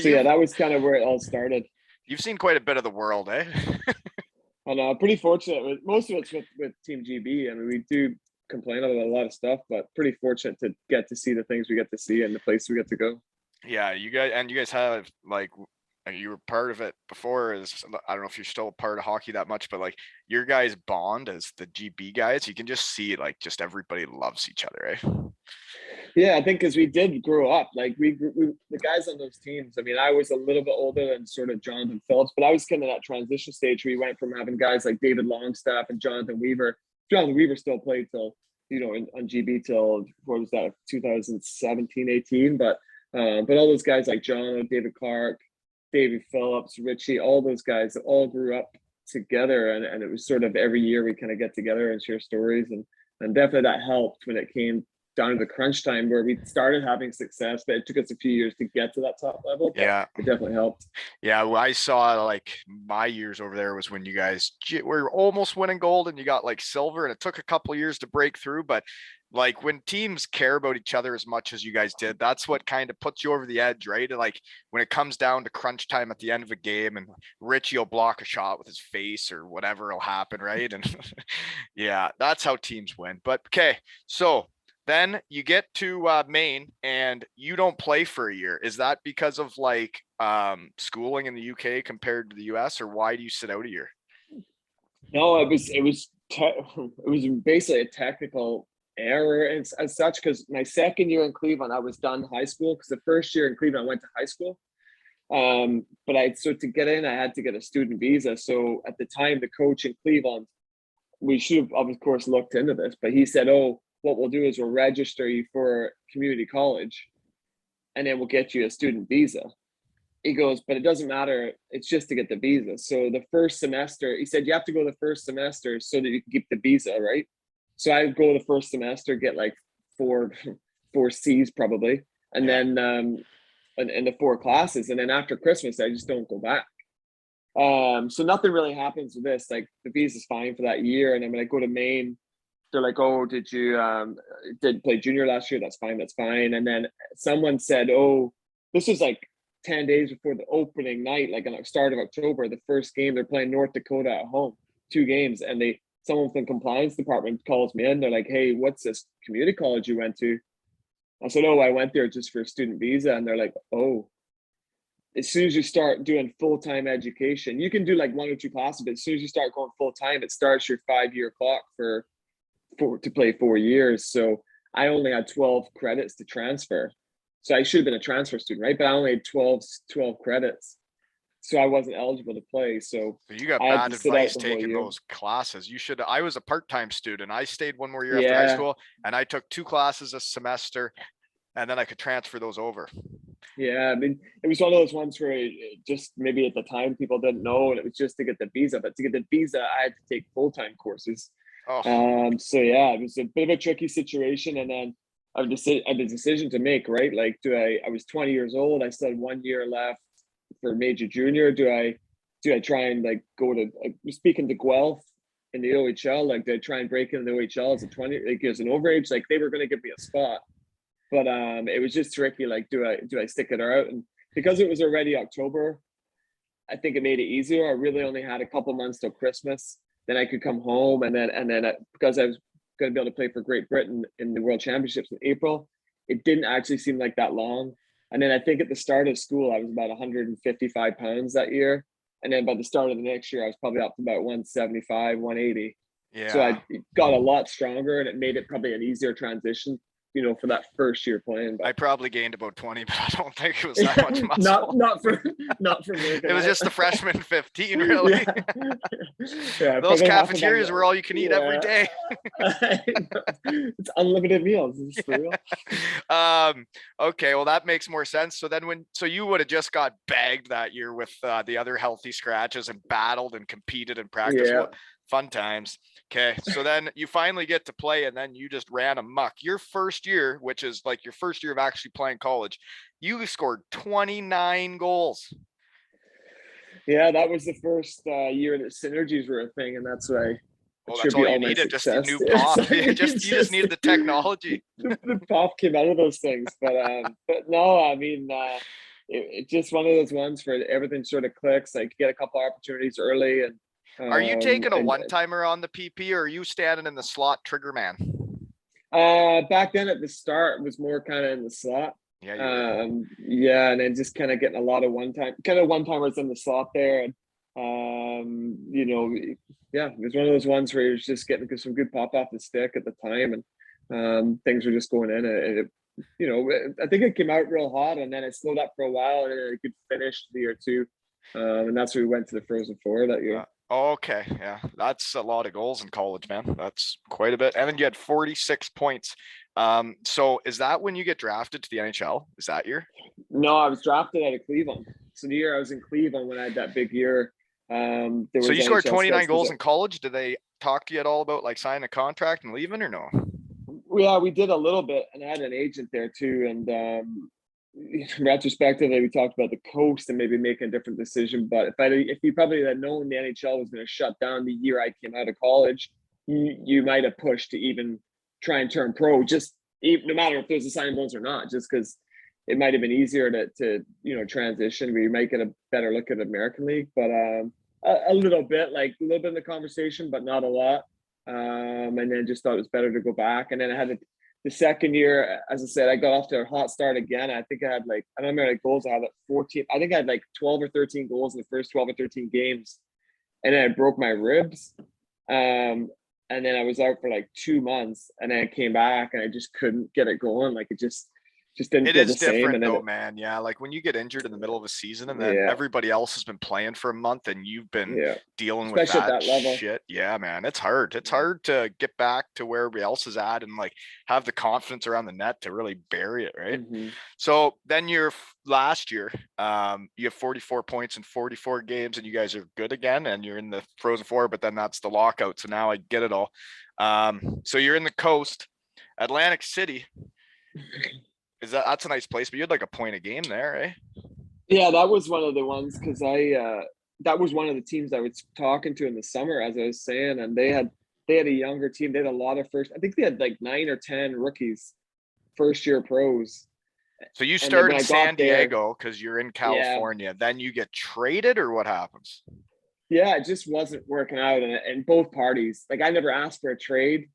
S2: so yeah, that was kind of where it all started.
S1: You've seen quite a bit of the world, eh?
S2: And pretty fortunate. Most of it's with Team GB. I mean, we do complain about a lot of stuff, but pretty fortunate to get to see the things we get to see and the place we get to go.
S1: Yeah, you guys have like you were part of it before. I don't know if you're still a part of hockey that much, but like your guys' bond as the GB guys, you can just see like just everybody loves each other, eh?
S2: Yeah, I think because we did grow up, like we the guys on those teams. I mean, I was a little bit older than sort of Jonathan Phillips, but I was kind of that transition stage where we went from having guys like David Longstaff and Jonathan Weaver. Jonathan Weaver still played till on GB till what was that 2017, 18, but all those guys like John, David Clark, David Phillips, Richie, all those guys all grew up together, and it was sort of every year we kind of get together and share stories, and definitely that helped when it came down to the crunch time where we started having success, but it took us a few years to get to that top level. But
S1: Yeah.
S2: it definitely helped.
S1: Yeah, well, I saw like my years over there was when you guys were almost winning gold and you got like silver, and it took a couple years to break through. But like when teams care about each other as much as you guys did, that's what kind of puts you over the edge, right? And like when it comes down to crunch time at the end of a game and Richie will block a shot with his face or whatever will happen, right? And yeah, that's how teams win. But okay, so then you get to Maine and you don't play for a year. Is that because of like schooling in the UK compared to the US, or why do you sit out a year?
S2: No, it was basically a technical error as such, because my second year in Cleveland, I was done high school, because the first year in Cleveland I went to high school. But to get in, I had to get a student visa. So at the time, the coach in Cleveland, we should have of course looked into this, but he said, "Oh, what we'll do is we'll register you for community college, and then we'll get you a student visa." He goes, "But it doesn't matter. It's just to get the visa." So the first semester, he said, you have to go the first semester so that you can keep the visa, right? So I go the first semester, get like four C's probably, and
S1: Yeah.
S2: then in the four classes, and then after Christmas, I just don't go back. So nothing really happens with this. Like the visa's fine for that year, and then when I go to Maine, they're like, "Oh, did you did play junior last year? That's fine, that's fine." And then someone said, "Oh, this was like 10 days before the opening night, like on the start of October, the first game, they're playing North Dakota at home, 2 games." And someone from the compliance department calls me in. They're like, "Hey, what's this community college you went to?" I said, "Oh, I went there just for a student visa." And they're like, "Oh, as soon as you start doing full-time education, you can do like 1 or 2 classes, but as soon as you start going full-time, it starts your 5-year clock to play 4 years." So I only had 12 credits to transfer. So I should have been a transfer student, right? But I only had 12 credits. So I wasn't eligible to play. So
S1: You got
S2: I had
S1: bad
S2: to sit out
S1: advice
S2: the whole
S1: taking
S2: year.
S1: those classes. You should. I was a part-time student. I stayed one more year after high
S2: Yeah.
S1: school, and I took 2 classes a semester, and then I could transfer those over.
S2: Yeah. I mean, it was one of those ones where just maybe at the time people didn't know, and it was just to get the visa. But to get the visa, I had to take full-time courses.
S1: Oh,
S2: So yeah, it was a bit of a tricky situation. And then I had a decision to make, right? Like, I was 20 years old. I still had 1 year left for major junior. Do I try and like go to, speaking to Guelph in the OHL, like do I try and break into the OHL as a 20, like as an overage? Like they were going to give me a spot, but it was just tricky. Like, do I stick it out? And because it was already October, I think it made it easier. I really only had a couple months till Christmas. Then I could come home, and then because I was going to be able to play for Great Britain in the World Championships in April, it didn't actually seem like that long. And then I think at the start of school, I was about 155 pounds that year, and then by the start of the next year, I was probably up to about 175, 180. So
S1: yeah.
S2: I got a lot stronger, and it made it probably an easier transition. for that first year playing.
S1: I
S2: But
S1: probably gained about 20, but I don't think it was that much
S2: not
S1: muscle.
S2: not for not for working
S1: It was
S2: out.
S1: just the freshman 15, really.
S2: Yeah, yeah,
S1: Those
S2: probably half of my
S1: cafeterias were all you can eat every
S2: yeah.
S1: day.
S2: It's unlimited meals. Is this for real?
S1: Okay, well that makes more sense. So then so you would have just got bagged that year with the other healthy scratches and battled and competed and practiced.
S2: Yeah.
S1: What fun times. Okay, so then you finally get to play and then you just ran amok. Your first year, which is like your first year of actually playing college, you scored 29 goals.
S2: Yeah, that was the first year that synergies were a thing, and that's why I
S1: Well, that's all
S2: attribute
S1: you
S2: all my
S1: needed. Just the
S2: success
S1: new
S2: to it.
S1: pop.
S2: So
S1: You just needed the technology.
S2: the pop came out of those things, but no, I mean, it's just one of those ones where everything sort of clicks. Like, you get a couple opportunities early, and
S1: Are you taking a
S2: and
S1: one-timer on the PP, or are you standing in the slot trigger man?
S2: back then at the start was more kind of in the slot.
S1: Yeah, you were.
S2: Yeah, and then just kind of getting a lot of one-timers in the slot there, and yeah, it was one of those ones where you're just getting some good pop off the stick at the time, and things were just going in, and I think it came out real hot, and then it slowed up for a while, and then it could finish the year two, and that's where we went to the Frozen Four that year.
S1: Okay, yeah, that's a lot of goals in college, man. That's quite a bit. And then you had 46 points. So is that when you get drafted to the NHL? Is that year?
S2: No, I was drafted out of Cleveland. So the year I was in Cleveland when I had that big year, there
S1: So
S2: was
S1: you scored
S2: NHL
S1: 29
S2: scouts.
S1: goals in college. Did they talk to you at all about like signing a contract and leaving or no?
S2: Yeah, we did a little bit, and I had an agent there too. And retrospectively, we talked about the coast and maybe making a different decision. But if you probably had known the NHL was going to shut down the year I came out of college, you might have pushed to even try and turn pro, just no matter if there's a signing bonus or not, just because it might have been easier to transition where you might get a better look at the American League. But a little bit in the conversation, but not a lot. And then just thought it was better to go back. And then I had the second year, as I said, I got off to a hot start again. I think I had I don't remember the goals. I had 14. I think I had 12 or 13 goals in the first 12 or 13 games. And then I broke my ribs. And then I was out for 2 months, and then I came back and I just couldn't get it going. It just didn't
S1: It
S2: feel
S1: is
S2: the same.
S1: different
S2: And then
S1: though, man. Yeah, like when you get injured in the middle of a season and then everybody else has been playing for a month and you've been dealing with
S2: especially
S1: that
S2: at that level.
S1: shit. Yeah, man, it's hard. It's hard to get back to where everybody else is at and have the confidence around the net to really bury it, right?
S2: Mm-hmm.
S1: So then your last year, you have 44 points in 44 games, and you guys are good again, and you're in the Frozen Four. But then that's the lockout. So now I get it all. So you're in the coast, Atlantic City. That's a nice place, but you had a point a game there, eh?
S2: Yeah, that was one of the ones because that was one of the teams I was talking to in the summer, as I was saying, and they had a younger team. They had a lot of I think they had 9 or 10 rookies, first year pros.
S1: So you start in San Diego because you're in California. Then you get traded, or what happens?
S2: Yeah, it just wasn't working out, and both parties. I never asked for a trade,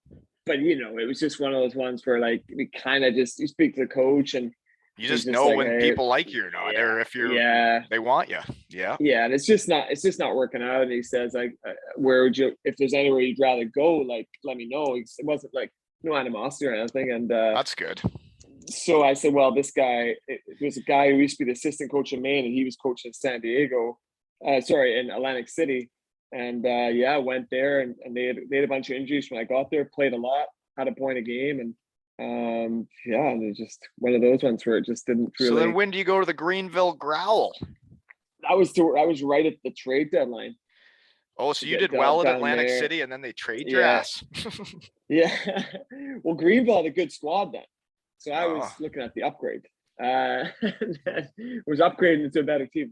S2: but it was just one of those ones where we kind of you speak to the coach and
S1: you just know when people like you or not, or if they want you. Yeah.
S2: Yeah, and it's just not working out. And he says where would you, if there's anywhere you'd rather go, let me know. It wasn't no animosity or anything, and
S1: that's good.
S2: So I said, well, this guy, it was a guy who used to be the assistant coach in Maine, and he was coaching in San Diego, in Atlantic City. And I went there, and they had a bunch of injuries when I got there, played a lot, had a point a game. And and it's just one of those ones where it just didn't really.
S1: So then when do you go to the Greenville Growl?
S2: I was right at the trade deadline.
S1: Oh, so you did well at Atlantic City, and then they trade your ass.
S2: Yeah. Well, Greenville had a good squad then. So I was looking at the upgrade. Was upgrading into a better team.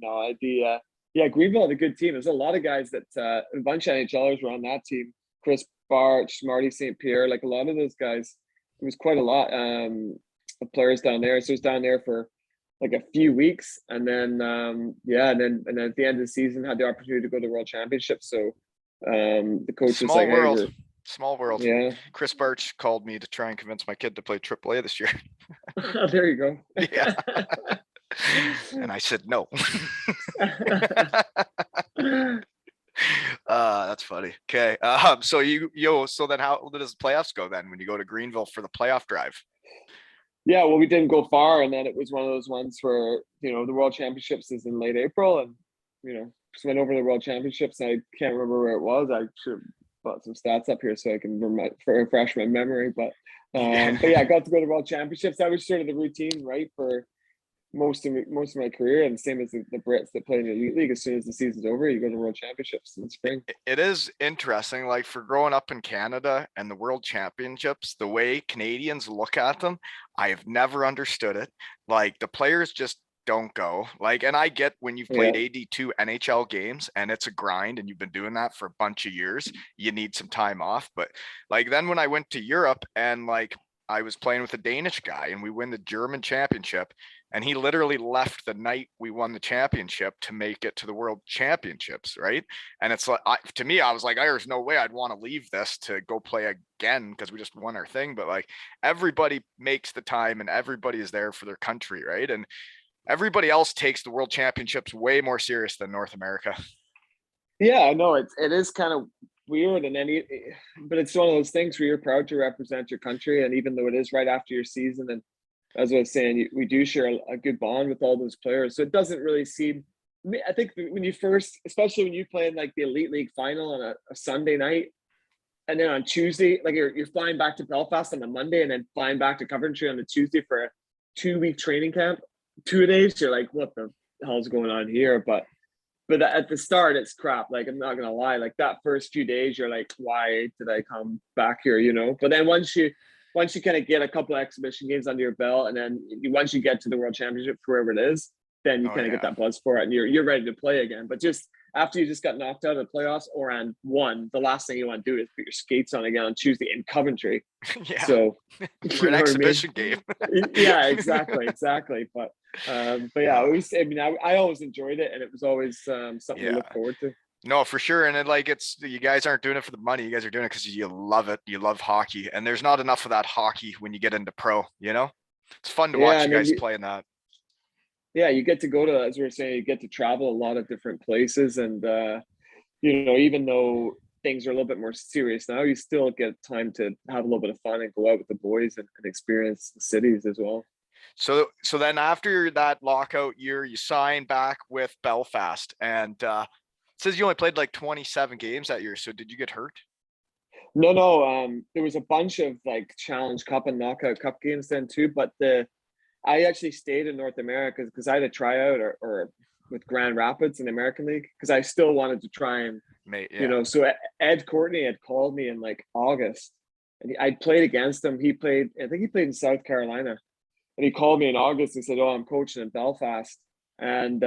S2: No, Greenville had a good team. There's a lot of guys that a bunch of NHLers were on that team. Chris Barch, Marty St. Pierre, a lot of those guys. It was quite a lot of players down there. So I was down there for a few weeks, and then and then at the end of the season had the opportunity to go to the World Championship. So the coach was like, "Hey,
S1: small world." Yeah. Chris Barch called me to try and convince my kid to play AAA this year.
S2: There you go.
S1: Yeah. And I said no. That's funny. Okay. So so then how does the playoffs go then when you go to Greenville for the playoff drive?
S2: Yeah, well, we didn't go far, and then it was one of those ones where the World Championships is in late April, and just went over to the World Championships. And I can't remember where it was. I should have brought some stats up here so I can refresh my memory. But yeah, I got to go to the World Championships. That was sort of the routine, right, for most of my career, and same as the Brits that play in the elite league. As soon as the season's over, you go to the World Championships in the spring.
S1: It is interesting, like for growing up in Canada and the World Championships, the way Canadians look at them, I have never understood it. Like the players just don't go. Like, and I get when you've
S2: Yeah,
S1: played 82 NHL games and it's a grind and you've been doing that for a bunch of years, you need some time off. But like then when I went to Europe and like I was playing with a Danish guy and we win the German championship, and he literally left the night we won the championship to make it to the world championships, right? And it's like, to me, I was like, there's no way I'd want to leave this to go play again because we just won our thing. But like everybody makes the time and everybody is there for their country, right? And everybody else takes the world championships way more serious than North America.
S2: yeah, I know it is kind of weird, but it's one of those things where you're proud to represent your country, and even though it is right after your season, and as I was saying, we do share a good bond with all those players. So it doesn't really seem. I think when you first, especially when you play in like the Elite League final on a Sunday night, and then on Tuesday, like you're flying back to Belfast on the Monday, and then flying back to Coventry on the Tuesday for a 2-week training camp, 2 days. You're like, what the hell's going on here? But at the start, it's crap. Like I'm not gonna lie, like that first few days, you're like, why did I come back here? But then once you kind of get a couple of exhibition games under your belt, and then once you get to the World Championship, wherever it is, then you
S1: Oh
S2: kind of get
S1: yeah.
S2: that buzz for it, and you're ready to play again. But just after you just got knocked out of the playoffs or on one, the last thing you want to do is put your skates on again on Tuesday in Coventry.
S1: Yeah.
S2: So
S1: For
S2: you
S1: an
S2: know what I mean?
S1: exhibition game.
S2: Yeah, exactly. But yeah,
S1: Oh,
S2: I always enjoyed it, and it was always something to
S1: yeah.
S2: look forward to.
S1: No, for sure. And it's you guys aren't doing it for the money. You guys are doing it because you love it. You love hockey. And there's not enough of that hockey when you get into pro, you know? It's fun to
S2: Yeah,
S1: watch you
S2: and then
S1: guys play in that.
S2: you get to go to, as we were saying, you get to travel a lot of different places, and even though things are a little bit more serious now, you still get time to have a little bit of fun and go out with the boys and experience the cities as well.
S1: So then after that lockout year, you sign back with Belfast and it says you only played like 27 games that year. So did you get hurt?
S2: No. There was a bunch of like Challenge Cup and Knockout Cup games then too, but I actually stayed in North America because I had a tryout or with Grand Rapids in the American League because I still wanted to try and
S1: Mate, yeah.
S2: So Ed Courtney had called me in like August, and I'd played against him. I think he played in South Carolina, and he called me in August and said, "Oh, I'm coaching in Belfast," and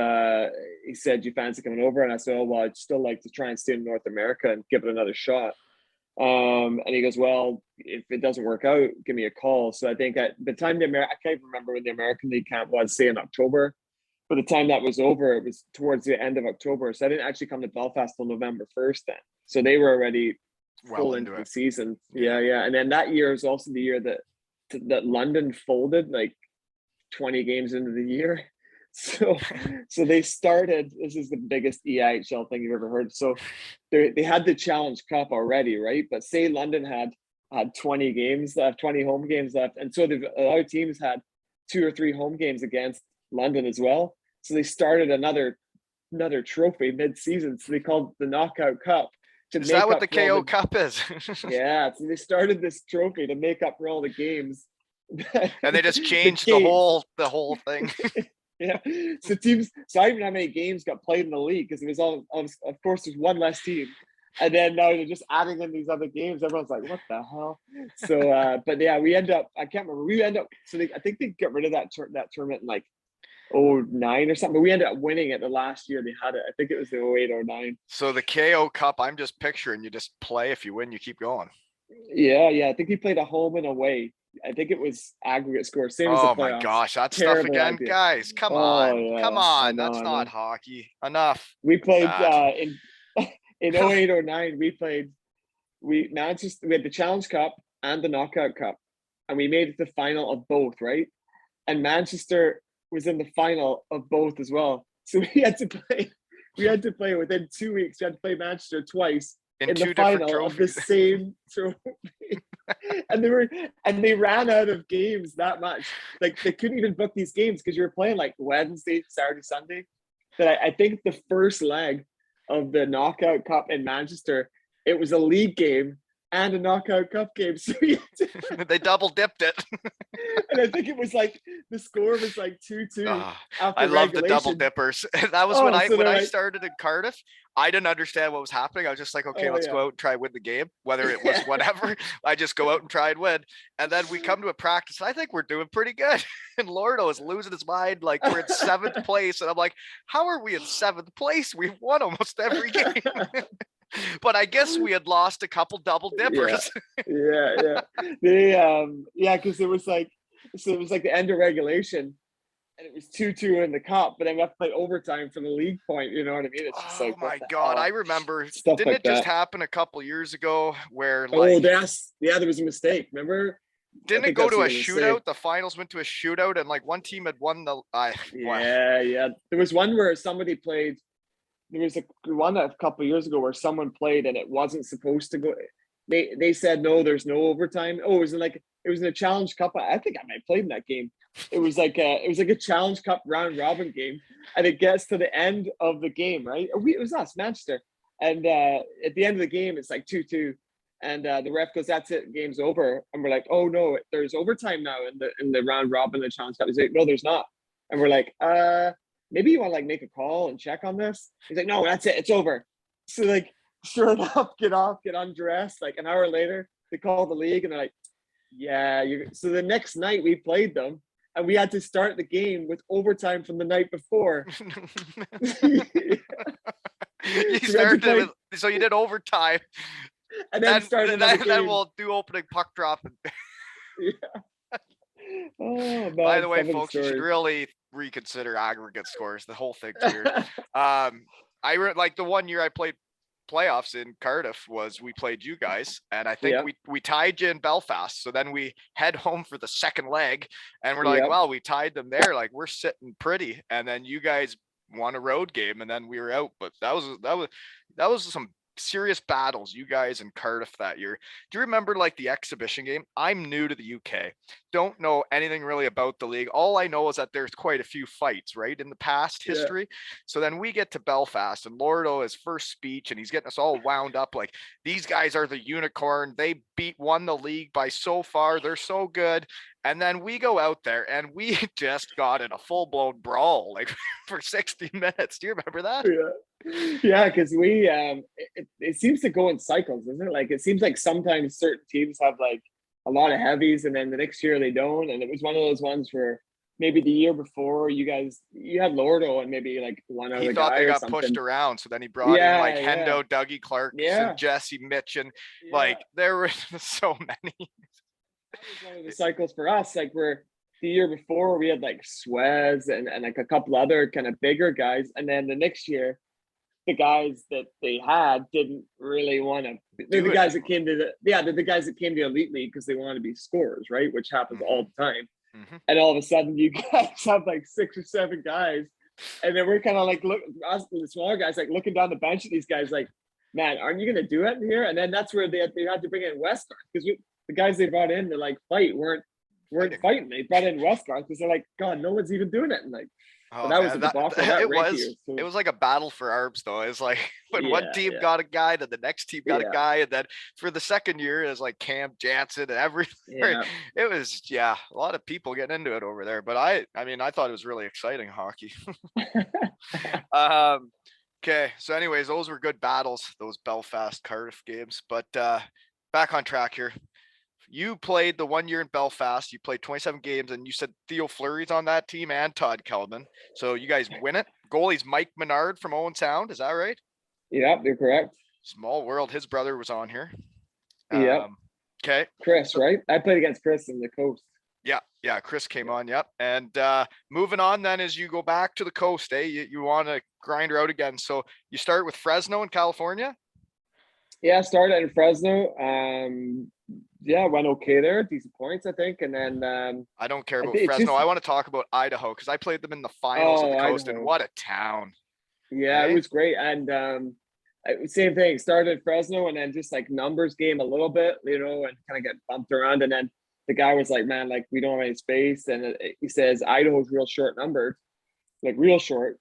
S2: he said, "You fancy coming over?" And I said, "Oh, well, I'd still like to try and stay in North America and give it another shot." And he goes, "Well, if it doesn't work out, give me a call." So I think at the time I can't remember when the American League camp was, say in October. By the time that was over, it was towards the end of October. So I didn't actually come to Belfast till November 1st then. So they were already
S1: Well
S2: full into
S1: into
S2: the
S1: it.
S2: season.
S1: Yeah.
S2: Yeah. And then that year is also the year that London folded like 20 games into the year. So they started, this is the biggest EIHL thing you've ever heard. So they had the Challenge Cup already, right? But say London had 20 games left, 20 home games left. And so a lot of teams had 2 or 3 home games against London as well. So they started another trophy mid-season. So they called the Knockout Cup to
S1: Is that
S2: make
S1: what
S2: up
S1: the
S2: for all
S1: KO
S2: the
S1: Cup is?
S2: yeah. So they started this trophy to make up for all the games.
S1: And they just
S2: The
S1: changed the
S2: games.
S1: whole thing.
S2: Yeah. So I even know how many games got played in the league because it was all of course there's one less team. And then now they're just adding in these other games. Everyone's like, what the hell? So but yeah, I can't remember. I think they got rid of that tournament in like 09 or something. But we ended up winning it the last year they had it. I think it was the 08 or 09.
S1: So the KO Cup, I'm just picturing you just play. If you win, you keep going.
S2: Yeah. I think he played a home and away. I think it was aggregate score, same as the
S1: Oh my
S2: playoffs.
S1: gosh, that stuff
S2: Terrible
S1: again,
S2: idea.
S1: guys. Come
S2: Oh
S1: on, come
S2: yeah, I
S1: on.
S2: know,
S1: That's
S2: I
S1: not
S2: know.
S1: hockey. Enough
S2: We
S1: with
S2: played
S1: that.
S2: in 08 or 09, we had the Challenge Cup and the Knockout Cup, and we made it to the final of both, right? And Manchester was in the final of both as well. So we had to play within 2 weeks. We had to play Manchester twice
S1: in
S2: in the
S1: two different
S2: final of the
S1: trophies.
S2: same trophy. and they ran out of games that much. Like they couldn't even book these games because you were playing like Wednesday, Saturday, Sunday. That I think the first leg of the knockout cup in Manchester, it was a league game and a knockout cup game. So
S1: They double dipped it.
S2: and I think it was like the score was like 2-2
S1: Ah,
S2: after
S1: I love the double
S2: regulation.
S1: dippers. That was when
S2: Oh,
S1: I
S2: so
S1: when
S2: they're
S1: I
S2: like,
S1: started in Cardiff. I didn't understand what was happening. I was just like, okay,
S2: oh
S1: let's
S2: yeah.
S1: go out and try and win the game, whether it was
S2: Yeah.
S1: whatever. I just go out and try and win. And then we come to a practice. And I think we're doing pretty good. And Lordo is losing his mind. Like we're in seventh place. And I'm like, how are we in seventh place? We've won almost every game. But I guess we had lost a couple double
S2: Yeah,
S1: dippers.
S2: yeah. They yeah, because it was like the end of regulation and it was 2-2 in the cup, but then we have to play overtime for the league point, you know what I mean? It's just
S1: Oh
S2: like what
S1: my
S2: the
S1: God. I
S2: hell?
S1: remember,
S2: Stuff
S1: didn't
S2: like
S1: it just
S2: that.
S1: happen a couple years ago where
S2: Oh,
S1: like
S2: that's yeah, there was a mistake. Remember? I
S1: didn't it
S2: think
S1: go
S2: that's
S1: to
S2: what
S1: a
S2: you're gonna say.
S1: shootout? The finals went to a shootout, and like one team had won the. I well,
S2: Yeah. There was one where somebody played. There was one a couple of years ago where someone played and it wasn't supposed to go. They said no, there's no overtime. Oh, it was in a Challenge Cup. I think I might have played in that game. It was like a Challenge Cup round robin game, and it gets to the end of the game, right? It was us, Manchester, and at the end of the game, it's like 2-2, and the ref goes, "That's it, game's over," and we're like, "Oh no, there's overtime now in the round robin, the Challenge Cup." He's like, "No, there's not," and we're like, maybe you want to like make a call and check on this." He's like, "No, that's it, it's over." So like, sure enough, get off, get undressed. Like an hour later, they call the league and they're like, "Yeah, you." So the next night we played them, and we had to start the game with overtime from the night before. So
S1: you
S2: we had to
S1: started
S2: play,
S1: with so you did overtime.
S2: and then start another
S1: Then
S2: game.
S1: we'll do opening puck drop.
S2: Yeah. Oh
S1: By
S2: man,
S1: the way,
S2: some of the
S1: folks, you should
S2: stories.
S1: really reconsider aggregate scores. The whole thing's weird. Like the one year I played playoffs in Cardiff was we played you guys, and I think
S2: Yeah,
S1: we tied you in Belfast. So then we head home for the second leg, and we're like,
S2: yeah.
S1: well, we tied them there. Like we're sitting pretty, and then you guys won a road game, and then we were out. But that was some serious battles, you guys in Cardiff that year. Do you remember like the exhibition game? I'm new to the UK, don't know anything really about the league. All I know is that there's quite a few fights, right, in the past
S2: Yeah.
S1: history. So then we get to Belfast, and Lordo, his first speech, and he's getting us all wound up like these guys are the unicorn. They won the league by so far. They're so good. And then we go out there and we just got in a full blown brawl like for 60 minutes. Do you remember that?
S2: Yeah, because we it seems to go in cycles, doesn't it? Like it seems like sometimes certain teams have like a lot of heavies and then the next year they don't. And it was one of those ones where maybe the year before you had Lordo and maybe like one
S1: He
S2: other
S1: thought
S2: guy
S1: they
S2: or
S1: got pushed
S2: something.
S1: around. So then he brought in like
S2: Yeah.
S1: Hendo, Dougie Clarkson,
S2: Yeah.
S1: Jesse Mitch, and
S2: Yeah.
S1: like there were so many.
S2: That was one of the cycles for us. Like where the year before we had like Swez and like a couple other kind of bigger guys. And then the next year the guys that they had didn't really want to. They're the
S1: Do it
S2: guys that
S1: anymore.
S2: came to they're the guys that came to elite league because they want to be scorers, right? Which happens
S1: Mm-hmm.
S2: all the time.
S1: Mm-hmm.
S2: And all of a sudden, you guys have like 6 or 7 guys, and then we're kind of like look us the smaller guys like looking down the bench at these guys like, man, aren't you gonna do it here? And then that's where they had to bring in Westgarth because the guys they brought in to like fight weren't fighting. They brought in Westgarth because they're like, God, no one's even doing it. And like, but
S1: Oh
S2: that was a
S1: man, that
S2: debacle. That rapier.
S1: it
S2: So
S1: was like a battle for arbs though. It's like when one
S2: yeah,
S1: team got a guy, then the next team got a
S2: yeah,
S1: guy, and then for the second year it was like Cam Jansen and everything.
S2: yeah.
S1: It was a lot of people getting into it over there. But I mean I thought it was really exciting hockey. um okay, so anyways, those were good battles, those Belfast Cardiff games. But back on track here. You played the one year in Belfast. You played 27 games, and you said Theo Fleury's on that team and Todd Kelman. So you guys win it. Goalie's Mike Menard from Owen Sound. Is that right?
S2: Yeah, you're correct.
S1: Small world. His brother was on here.
S2: Yep.
S1: Okay.
S2: Chris,
S1: So
S2: right? I played against Chris in the coast.
S1: yeah. Chris came on. Yep. And moving on then as you go back to the coast, you want to grind her out again. So you start with Fresno in California.
S2: Yeah, started in Fresno. Yeah, went okay there, decent points, I think. And then
S1: I don't care
S2: I
S1: about
S2: think it's
S1: Fresno.
S2: just
S1: I want to talk about Idaho because I played them in the finals of the coast, and
S2: Idaho.
S1: what a town.
S2: Yeah, it
S1: Hey,
S2: was great. And Same thing. Started at Fresno and then just like numbers game a little bit, and kind of get bumped around. And then the guy was like, "Man, like we don't have any space." And he says, "Idaho's real short numbered, like real short.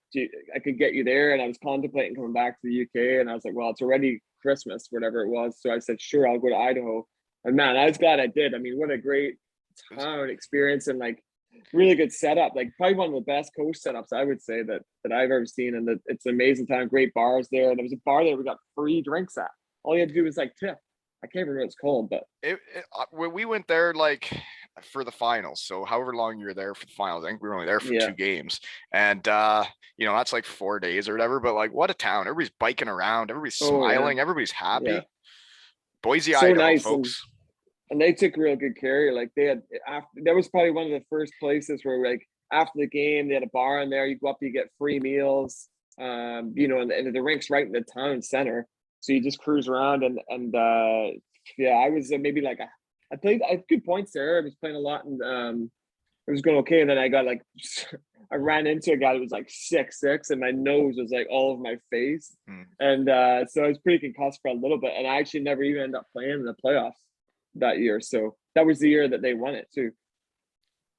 S2: I could get you there." And I was contemplating coming back to the UK, and I was like, "Well, it's already Christmas, whatever it was." So I said, "Sure, I'll go to Idaho." And man, I was glad I did. I mean, what a great town experience and like really good setup. Like probably one of the best coach setups I would say that I've ever seen. And it's an amazing time. Great bars there. And there was a bar there we got free drinks at. All you had to do was like tip. I can't remember what it's called, but
S1: when we went there like for the finals, so however long you were there for the finals, I think we were only there for 2 games, and that's like 4 days or whatever. But like, what a town! Everybody's biking around, everybody's smiling, everybody's happy.
S2: Yeah.
S1: Boise,
S2: so
S1: Idaho,
S2: nice,
S1: folks.
S2: And they took real good care. Like they had that was probably one of the first places where like after the game they had a bar in there. You go up, you get free meals. And the rink's right in the town center. So you just cruise around and I was maybe like I played I had good points there. I was playing a lot and it was going okay. And then I got like I ran into a guy that was like 6'6" and my nose was like all over my face. And so I was pretty concussed for a little bit. And I actually never even ended up playing in the playoffs that year. So that was the year that they won it too.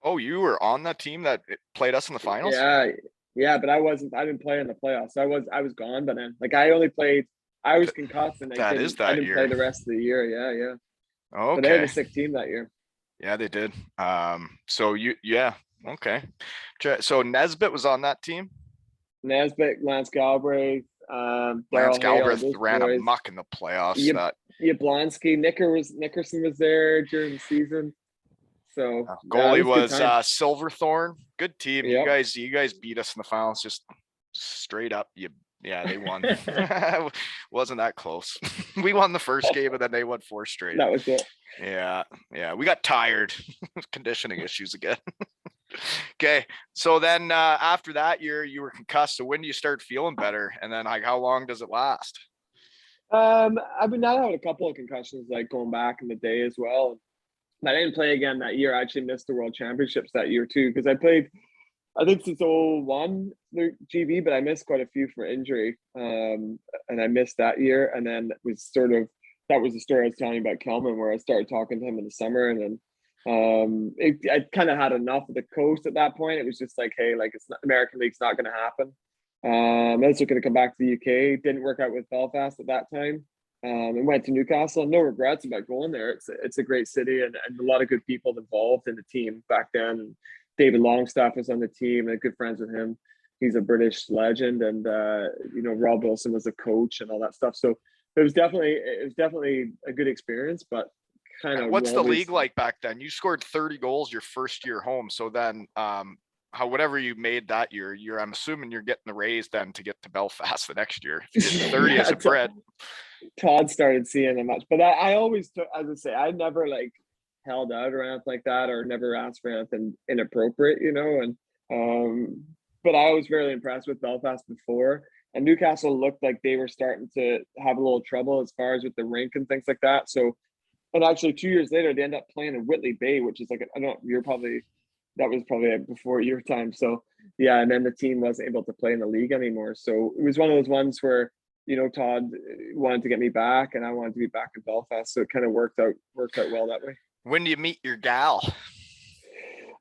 S1: Oh, you were on that team that played us in the finals?
S2: Yeah, but I didn't play in the playoffs. I was gone, but then like I was concussed and I didn't play the rest of the year. Yeah.
S1: Okay.
S2: But they had a sick team that year.
S1: Yeah, they did. Okay. So Nesbitt was on that team?
S2: Nesbitt, Lance Galbraith,
S1: Lance Galbraith ran amok in the playoffs.
S2: Yablonsky, Nickerson was there during the season. So
S1: goalie was Silverthorne. Good team.
S2: Yep.
S1: You guys beat us in the finals just straight up. They won. Wasn't that close. We won the first game and then they won 4 straight.
S2: That was it.
S1: Yeah. We got tired. Conditioning issues again. Okay. So then after that year you were concussed. So when do you start feeling better? And then like how long does it last?
S2: I mean, I had a couple of concussions like going back in the day as well. I didn't play again that year. I actually missed the World Championships that year too because I played, I think since 01 the GB, but I missed quite a few for injury. And I missed that year. And then it was that was the story I was telling you about Kelman, where I started talking to him in the summer, and then I kind of had enough of the coast at that point. It was just like, hey, like it's not, American League's not going to happen. I was looking to come back to the UK. Didn't work out with Belfast at that time. And went to Newcastle. No regrets about going there. It's a great city and a lot of good people involved in the team back then. And David Longstaff was on the team and good friends with him. He's a British legend, and Rob Wilson was the coach and all that stuff. So it was definitely a good experience, but kind of.
S1: What's the league like back then? You scored 30 goals your first year home. So then whatever you made that year, I'm assuming you're getting the raise then to get to Belfast the next year. If you get 30 as a Brit.
S2: Todd started seeing them much, but I always took, as I say, I never like held out or anything like that, or never asked for anything inappropriate, and but I was very impressed with Belfast before, and Newcastle looked like they were starting to have a little trouble as far as with the rink and things like that. So, and actually 2 years later, they end up playing in Whitley Bay, which is like, that was probably before your time. So yeah, and then the team wasn't able to play in the league anymore. So it was one of those ones where, Todd wanted to get me back and I wanted to be back in Belfast. So it kind of worked out well that way.
S1: When do you meet your gal?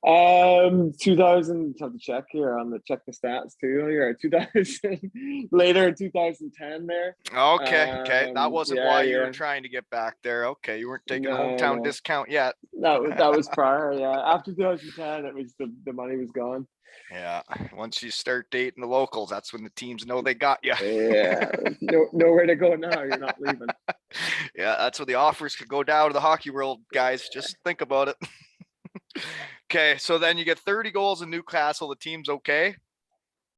S2: 2000, have to check here check the stats too. Here, 2000, later 2010 there.
S1: Okay. That wasn't why you were trying to get back there. Okay. You weren't taking a hometown discount yet.
S2: That was prior. Yeah. After 2010, it was the money was gone.
S1: Yeah. Once you start dating the locals, that's when the teams know they got you.
S2: Yeah. Nowhere to go now. You're not leaving.
S1: Yeah. That's when the offers could go down to the hockey world, guys. Just think about it. Okay. So then you get 30 goals in Newcastle. The team's okay.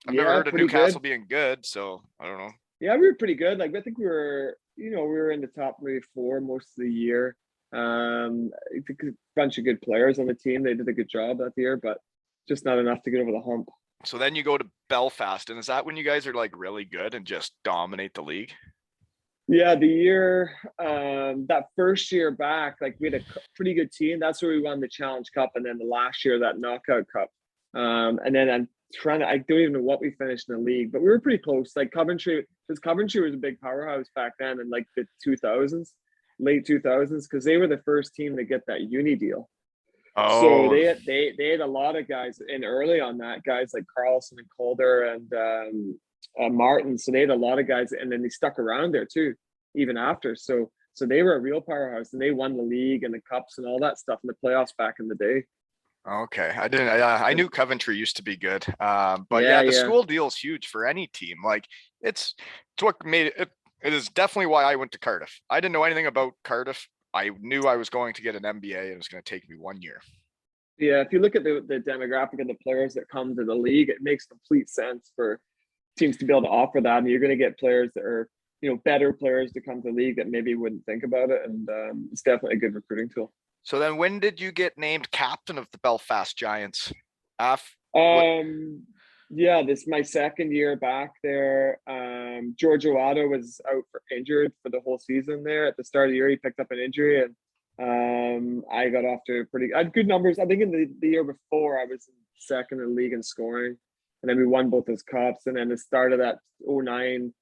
S1: I've never heard of Newcastle being good. So I don't know.
S2: Yeah, we were pretty good. Like I think we were in the top maybe 4 most of the year. I think a bunch of good players on the team. They did a good job that year, but just not enough to get over the hump.
S1: So then you go to Belfast, and is that when you guys are like really good and just dominate the league?
S2: Yeah, the year that first year back, like we had a pretty good team. That's where we won the Challenge Cup, and then the last year that Knockout Cup. And then I don't even know what we finished in the league, but we were pretty close. Like Coventry because Coventry was a big powerhouse back then in like the 2000s, late 2000s, because they were the first team to get that uni deal. So
S1: Oh,
S2: they had a lot of guys in early on that, guys like Carlson and Calder and Martin. So they had a lot of guys, and then they stuck around there too, even after. So they were a real powerhouse, and they won the league and the cups and all that stuff in the playoffs back in the day.
S1: okay. I didn't. I knew Coventry used to be good. But
S2: Yeah,
S1: yeah, the
S2: yeah.
S1: school deal is huge for any team. Like it's what made it. It is definitely why I went to Cardiff. I didn't know anything about Cardiff. I knew I was going to get an MBA. And it was going to take me 1 year.
S2: Yeah, if you look at the demographic of the players that come to the league, it makes complete sense for teams to be able to offer that. And you're going to get players that are, better players to come to the league that maybe wouldn't think about it. And it's definitely a good recruiting tool.
S1: So then, when did you get named captain of the Belfast Giants? What?
S2: Um, yeah, this is my second year back there. George Owado was out for injured for the whole season there. At the start of the year, he picked up an injury, and I got off to I had good numbers. I think in the year before, I was second in the league in scoring, and then we won both those cups. And then the start of that 09-10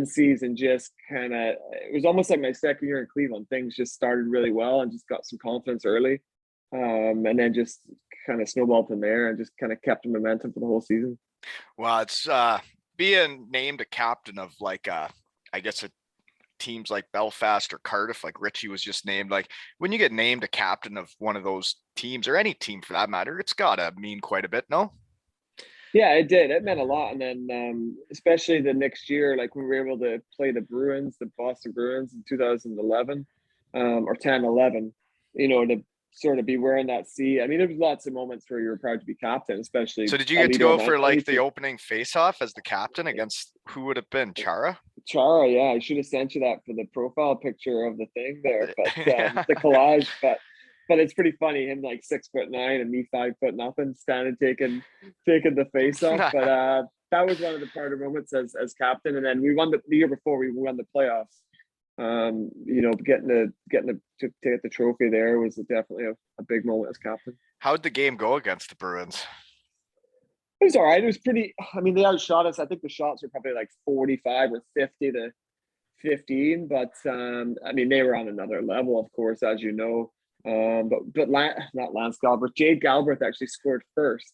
S2: season just kind of, it was almost like my second year in Cleveland. Things just started really well and just got some confidence early. And then just kind of snowballed from there and just kind of kept the momentum for the whole season.
S1: Well, it's being named a captain of like I guess teams like Belfast or Cardiff, like Richie was just named. Like when you get named a captain of one of those teams or any team for that matter, it's gotta mean quite a bit, no?
S2: Yeah, it did. It meant a lot. And then especially the next year, like we were able to play the Bruins, the Boston Bruins in 2011 or 10-11, to sort of be wearing that C. I mean, there was lots of moments where you were proud to be captain, especially
S1: So did you
S2: a
S1: get to
S2: leader of
S1: go
S2: my
S1: for like the
S2: team.
S1: opening face-off as the captain against who would have been Chara?
S2: Chara, yeah, I should have sent you that for the profile picture of the thing there, but the collage. But it's pretty funny, him like 6'9" and me 5 foot nothing, standing taking the face off. But that was one of the harder moments as captain. And then we won the year before we won the playoffs. Getting to get the trophy there was definitely a big moment as captain.
S1: How'd the game go against the Bruins?
S2: It was all right. It was pretty. I mean, they outshot us. I think the shots were probably like 45 or 50-15. But I mean, they were on another level, of course, as you know. But not Lance Galbraith. Jade Galbraith actually scored first.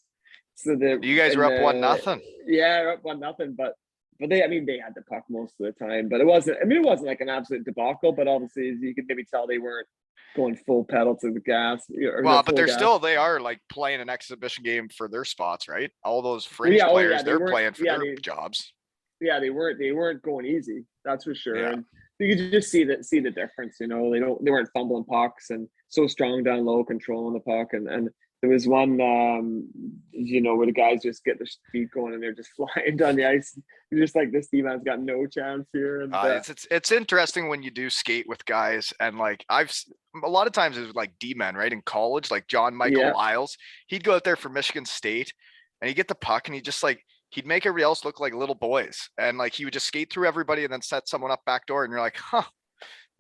S2: So
S1: You guys were up 1-0.
S2: yeah, up 1-0. But they, I mean, they had the puck most of the time. But it wasn't. I mean, it wasn't like an absolute debacle. But obviously, you could maybe tell they weren't going full pedal to the gas.
S1: Well, but they are like playing an exhibition game for their spots, right? All those fringe
S2: Yeah,
S1: players,
S2: they
S1: they're
S2: weren't.
S1: playing for their jobs.
S2: Yeah, they weren't going easy. That's for sure.
S1: Yeah.
S2: And you could just see the difference. They weren't fumbling pucks and so strong down low, controlling the puck. And there was one, where the guys just get their speed going and they're just flying down the ice. You're just like, this D-man's got no chance here. And
S1: it's interesting when you do skate with guys, and like a lot of times it was like D-men, right? In college, like John Michael Lyles, he'd go out there for Michigan State and he'd get the puck and he'd make everybody else look like little boys. And like he would just skate through everybody and then set someone up back door. And you're like, huh,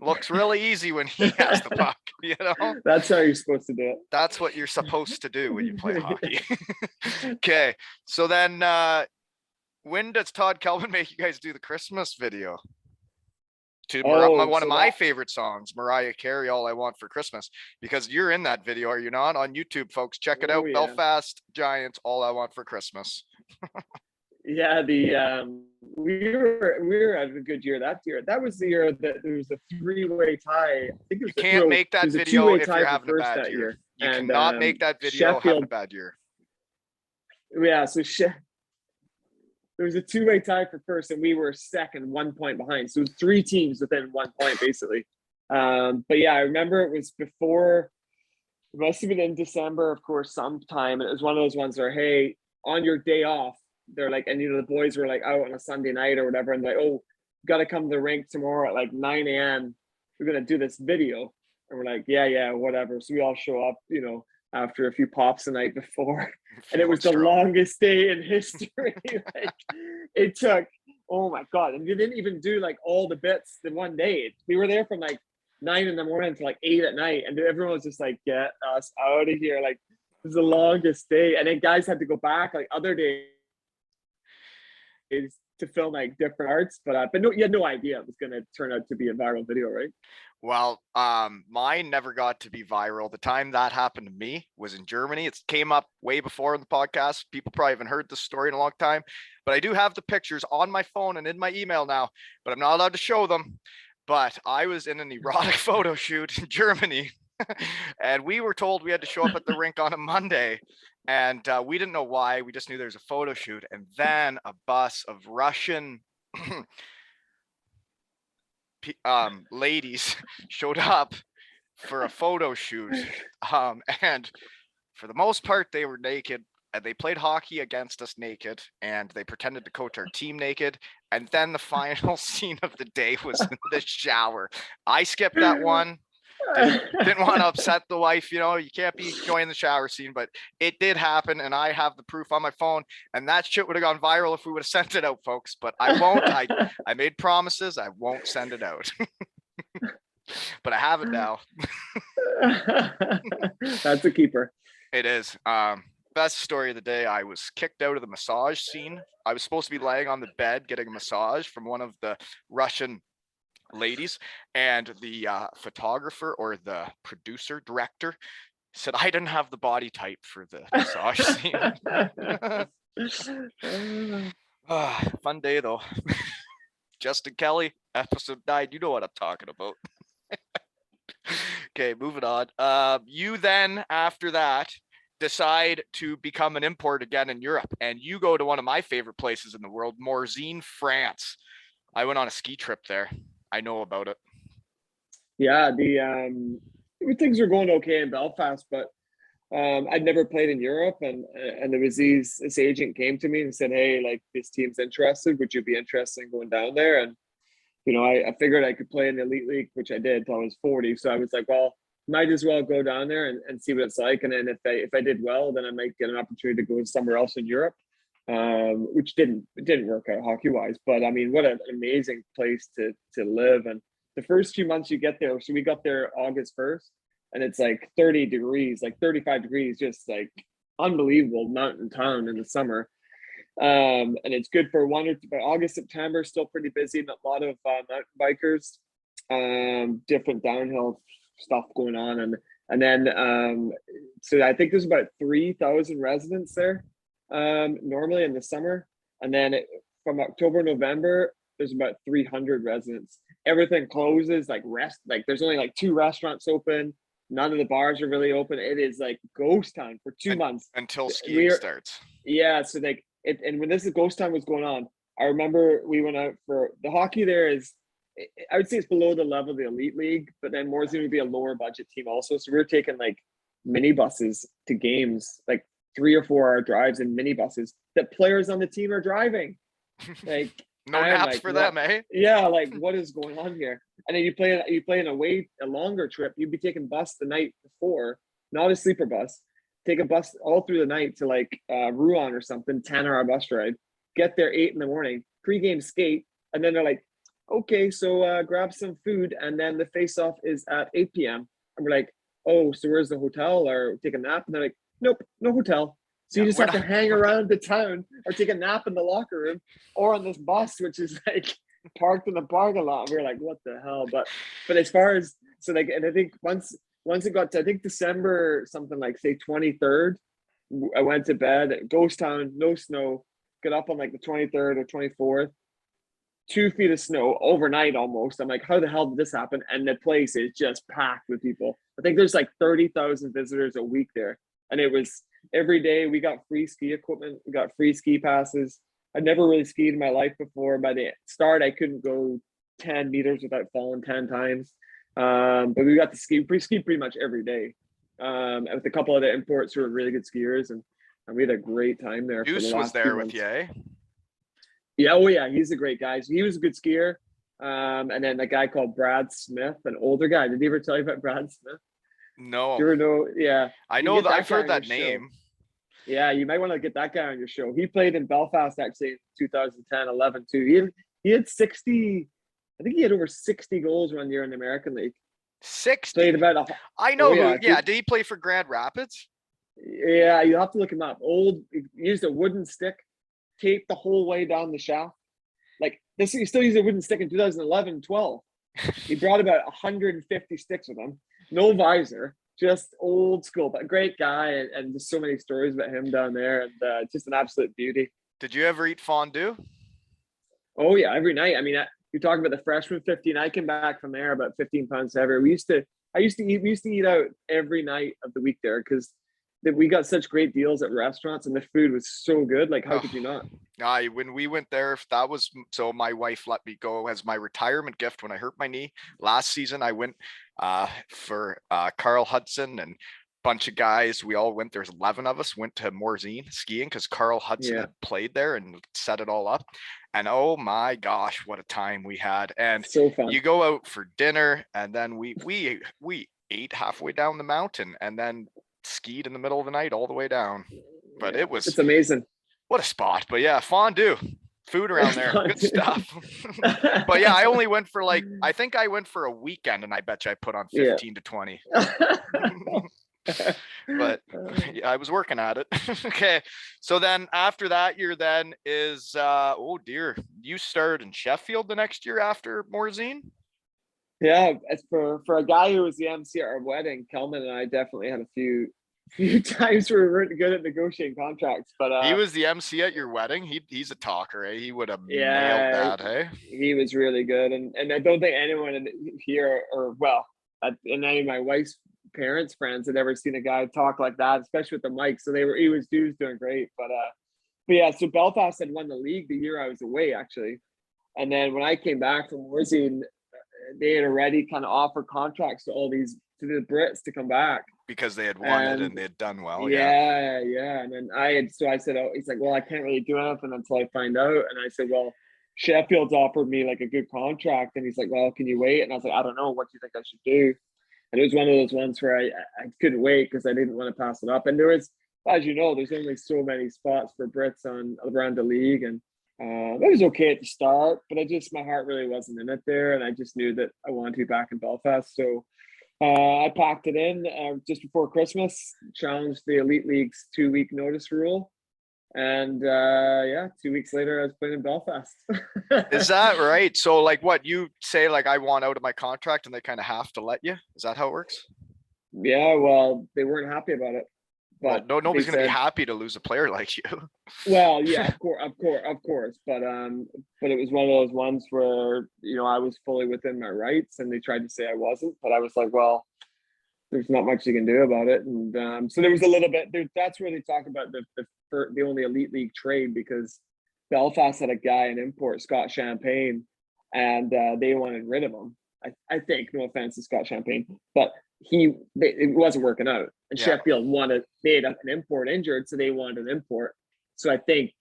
S1: looks really easy when he has the puck,
S2: That's how you're supposed to do it.
S1: That's what you're supposed to do when you play hockey. Okay. So then when does Todd Kelvin make you guys do the Christmas video? To one of my favorite songs, Mariah Carey, All I Want for Christmas, because you're in that video, are you not? On YouTube, folks, check it out. Yeah. Belfast Giants, All I Want for Christmas.
S2: Yeah, we were having a good year that year. That was the year that there was a three-way tie. I think
S1: you can't make that video if you're having a bad year. You cannot make that video having a bad year.
S2: Yeah, so there was a two-way tie for first, and we were second, 1 point behind. So it was three teams within 1 point, basically. But yeah, I remember it was before, it must have been in December, of course, sometime. And it was one of those ones where, hey, on your day off, they're like, and the boys were like out on a Sunday night or whatever, and like, oh, got to come to the rink tomorrow at like 9 a.m. We're gonna do this video, and we're like, yeah, whatever. So we all show up, after a few pops the night before, and it was the longest day in history. Like it took, oh my god, and we didn't even do like all the bits in one day. We were there from like 9 in the morning to like 8 at night, and everyone was just like, get us out of here. Like it was the longest day, and then guys had to go back like other days to film like different arts, but no, you had no idea it was going to turn out to be a viral video, right?
S1: Well, mine never got to be viral. The time that happened to me was in Germany. It came up way before in the podcast. People probably haven't heard this story in a long time, but I do have the pictures on my phone and in my email now, but I'm not allowed to show them. But I was in an erotic photo shoot in Germany, and we were told we had to show up at the rink on a Monday. And we didn't know why. We just knew there was a photo shoot. And then a bus of Russian ladies showed up for a photo shoot, and for the most part they were naked, and they played hockey against us naked, and they pretended to coach our team naked. And then the final scene of the day was in the shower. I skipped that one. Didn't want to upset the wife, you can't be enjoying the shower scene, but it did happen, and I have the proof on my phone, and that shit would have gone viral if we would have sent it out, folks, but I won't. I made promises, I won't send it out. But I have it now.
S2: That's a keeper.
S1: It is. Best story of the day, I was kicked out of the massage scene. I was supposed to be laying on the bed getting a massage from one of the Russian ladies, and the photographer or the producer director said I didn't have the body type for the massage scene. Fun day though. Justin Kelly, episode 9, you know what I'm talking about. Okay, moving on. You then after that decide to become an import again in Europe, and you go to one of my favorite places in the world, Morzine, France. I went on a ski trip there. I know about it.
S2: Yeah, things were going okay in Belfast, but I'd never played in Europe, and there was this agent came to me and said, "Hey, like this team's interested. Would you be interested in going down there?" And I figured I could play in the elite league, which I did till I was 40. So I was like, well, might as well go down there and see what it's like. And then if I did well, then I might get an opportunity to go somewhere else in Europe. Which didn't work out hockey wise, but I mean, what an amazing place to live. And the first few months you get there, so we got there August 1st, and it's like 30 degrees, like 35 degrees, just like unbelievable mountain town in the summer. And it's good for by August, September, still pretty busy, and a lot of mountain bikers, different downhill stuff going on, and then so I think there's about 3,000 residents there normally in the summer, and then from October, November, there's about 300 residents. Everything closes, like there's only like 2 restaurants open. None of the bars are really open. It is like ghost town for 2 months
S1: until skiing starts.
S2: Yeah, so like and when this ghost town was going on, I remember we went out for the hockey there is, I would say it's below the level of the elite league, but then Morzine would be a lower budget team also. So we were taking like minibuses to games, like 3 or 4 hour drives in minibuses that players on the team are driving. Like
S1: no naps for them, eh?
S2: Yeah, like what is going on here? And then you play in a longer trip. You'd be taking bus the night before, not a sleeper bus. Take a bus all through the night to like Rouen or something, 10-hour bus ride. Get there 8 in the morning, pre-game skate, and then they're like, okay, so grab some food, and then the face-off is at 8 p.m. And we're like, oh, so where's the hotel, or take a nap? And they're like, nope, no hotel. So you just have to hang around the town or take a nap in the locker room or on this bus, which is like parked in the parking lot. We were like, what the hell? But as far as, so like, and I think once it got to, I think December, something like say 23rd, I went to bed, ghost town, no snow, got up on like the 23rd or 24th, 2 feet of snow overnight almost. I'm like, how the hell did this happen? And the place is just packed with people. I think there's like 30,000 visitors a week there. And it was every day we got free ski equipment, we got free ski passes. I'd never really skied in my life before. By the start, I couldn't go 10 meters without falling 10 times. But we got to ski pretty much every day. With a couple of the imports who were really good skiers, and we had a great time there.
S1: Deuce was there with you, eh?
S2: Yeah, oh yeah, he's a great guy. So he was a good skier. And then a guy called Brad Smith, an older guy. Did he ever tell you about Brad Smith?
S1: No.
S2: Do you ever know? Yeah.
S1: I know that I've heard that name.
S2: Yeah, you might want to get that guy on your show. He played in Belfast actually in 2010, 11 too. He had 60, I think he had over 60 goals one year in the American League.
S1: 60?
S2: Played about
S1: I know who, yeah. Did he play for Grand Rapids?
S2: Yeah, you have to look him up. He used a wooden stick, taped the whole way down the shaft, like this. He still used a wooden stick in 2011, 12. He brought about 150 sticks with him, no visor, just old school, but great guy, and just so many stories about him down there, and just an absolute beauty.
S1: Did you ever eat fondue?
S2: Oh yeah, every night. I mean, you're talking about the freshman 15. I came back from there about 15 pounds heavier. We used to eat out every night of the week there because we got such great deals at restaurants and the food was so good. Like, how could you not?
S1: When we went there, that was so my wife let me go as my retirement gift when I hurt my knee last season. I went for Carl Hudson and bunch of guys. We all went. There's 11 of us went to Morzine skiing because Carl Hudson
S2: Yeah,
S1: had played there and set it all up. And oh my gosh, what a time we had! And
S2: so fun.
S1: you go out for dinner, and then we ate halfway down the mountain, and then skied in the middle of the night all the way down. But
S2: Yeah,
S1: it was
S2: it's amazing.
S1: what a spot. But yeah, fondue, food around there, good
S2: Fondue.
S1: stuff. But yeah, I only went for like I think I went for a weekend, and I bet you I put on
S2: Yeah.
S1: 15 to 20. But yeah, I was working at it. Okay. So then after that year then is oh dear, you started in Sheffield the next year after Morzine?
S2: Yeah, as for a guy who was the MC at our wedding, Kelman and I definitely had a few times where we weren't good at negotiating contracts. But
S1: He was the MC at your wedding. He's a talker, eh? He would have nailed
S2: yeah,
S1: that, hey?
S2: he was really good, and I don't think anyone here, or well, and any of my wife's parents' friends had ever seen a guy talk like that, especially with the mic. So he was doing great. But yeah, so Belfast had won the league the year I was away, actually, and then when I came back from Warzine, they had already kind of offered contracts to all these to the Brits to come back.
S1: Because they had won it
S2: And
S1: and they had done well, yeah.
S2: yeah. And then I said, oh, he's like, well, I can't really do anything until I find out. And I said, well, Sheffield's offered me like a good contract. And he's like, well, can you wait? And I was like, I don't know. What do you think I should do? And it was one of those ones where I couldn't wait because I didn't want to pass it up. And there was, as you know, there's only so many spots for Brits on around the league. And it was okay at the start, but my heart really wasn't in it there. And I just knew that I wanted to be back in Belfast. So I packed it in just before Christmas, challenged the Elite League's 2-week notice rule. And 2 weeks later, I was playing in Belfast.
S1: Is that right? So like what you say, like I want out of my contract and they kind of have to let you? Is that how it works?
S2: Yeah, well, they weren't happy about it.
S1: Well,
S2: But
S1: no,
S2: they
S1: nobody's gonna be
S2: said,
S1: happy to lose a player like you.
S2: well, yeah, of course. But it was one of those ones where, I was fully within my rights and they tried to say I wasn't, but I was like, well, there's not much you can do about it. And so there was a little bit there. That's where they talk about the only Elite League trade, because Belfast had a guy in import, Scott Champagne, and they wanted rid of him. I think, no offense to Scott Champagne, but it wasn't working out. And
S1: Yeah.
S2: Sheffield they had an import injured, so they wanted an import. So I think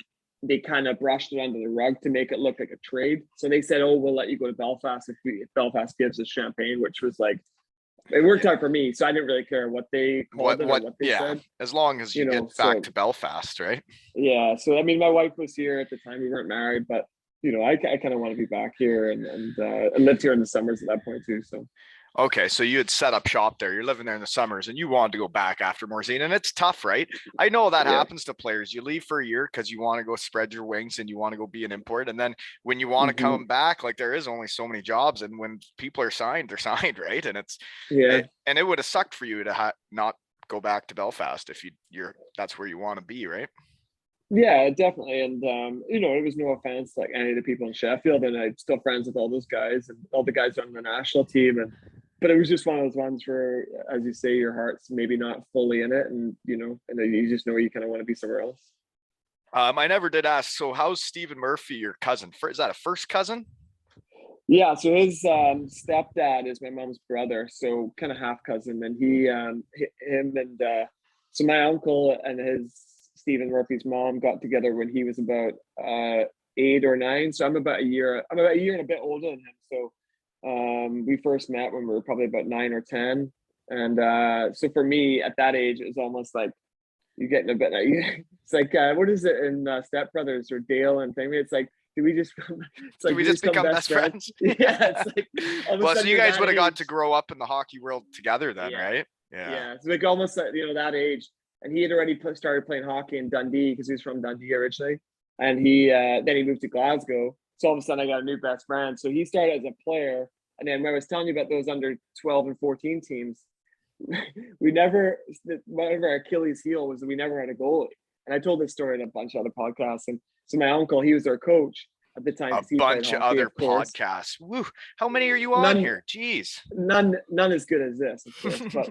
S2: they kind of brushed it under the rug to make it look like a trade. So they said, oh, we'll let you go to Belfast if Belfast gives us Champagne, which was like, it worked out for me, so I didn't really care what they called it or what they said.
S1: As long as you get back to Belfast, right?
S2: Yeah. So I mean, my wife was here at the time. We weren't married, but I kind of want to be back here and lived here in the summers at that point too. So.
S1: Okay, so you had set up shop there. You're living there in the summers, and you wanted to go back after Morzine, and it's tough, right? I know that happens to players. You leave for a year because you want to go spread your wings and you want to go be an import, and then when you want to come back, like there is only so many jobs, and when people are signed, they're signed, right? And and it would have sucked for you to not go back to Belfast if that's where you want to be, right?
S2: Yeah, definitely. And it was no offense like any of the people in Sheffield, and I'm still friends with all those guys and all the guys on the national team. But it was just one of those ones where, as you say, your heart's maybe not fully in it, and and you just know you kind of want to be somewhere else.
S1: I never did ask. So how's Stephen Murphy, your cousin? Is that a first cousin?
S2: Yeah, so his stepdad is my mom's brother, so kind of half cousin, and so my uncle and Stephen Murphy's mom got together when he was about 8 or 9. So I'm about a year and a bit older than him. So we first met when we were probably about 9 or 10. And so for me at that age, it was almost like you're getting a bit it's like what is it in Step Brothers or Dale and thing? It's like, do we just
S1: become best friends?
S2: Yeah, it's like
S1: well, so you guys would have got to grow up in the hockey world together then, right?
S2: Yeah, it's like almost that age. And he had already started playing hockey in Dundee because he was from Dundee originally. And then he moved to Glasgow. So all of a sudden I got a new best friend. So he started as a player. And then when I was telling you about those under 12 and 14 teams, we never, one of our Achilles heel was that we never had a goalie. And I told this story in a bunch of other podcasts. And so my uncle, he was our coach at the time.
S1: A
S2: He played
S1: bunch of
S2: hockey,
S1: other
S2: of course.
S1: podcasts. Woo. How many are you on
S2: None,
S1: here? Jeez.
S2: none as good as this, of course. But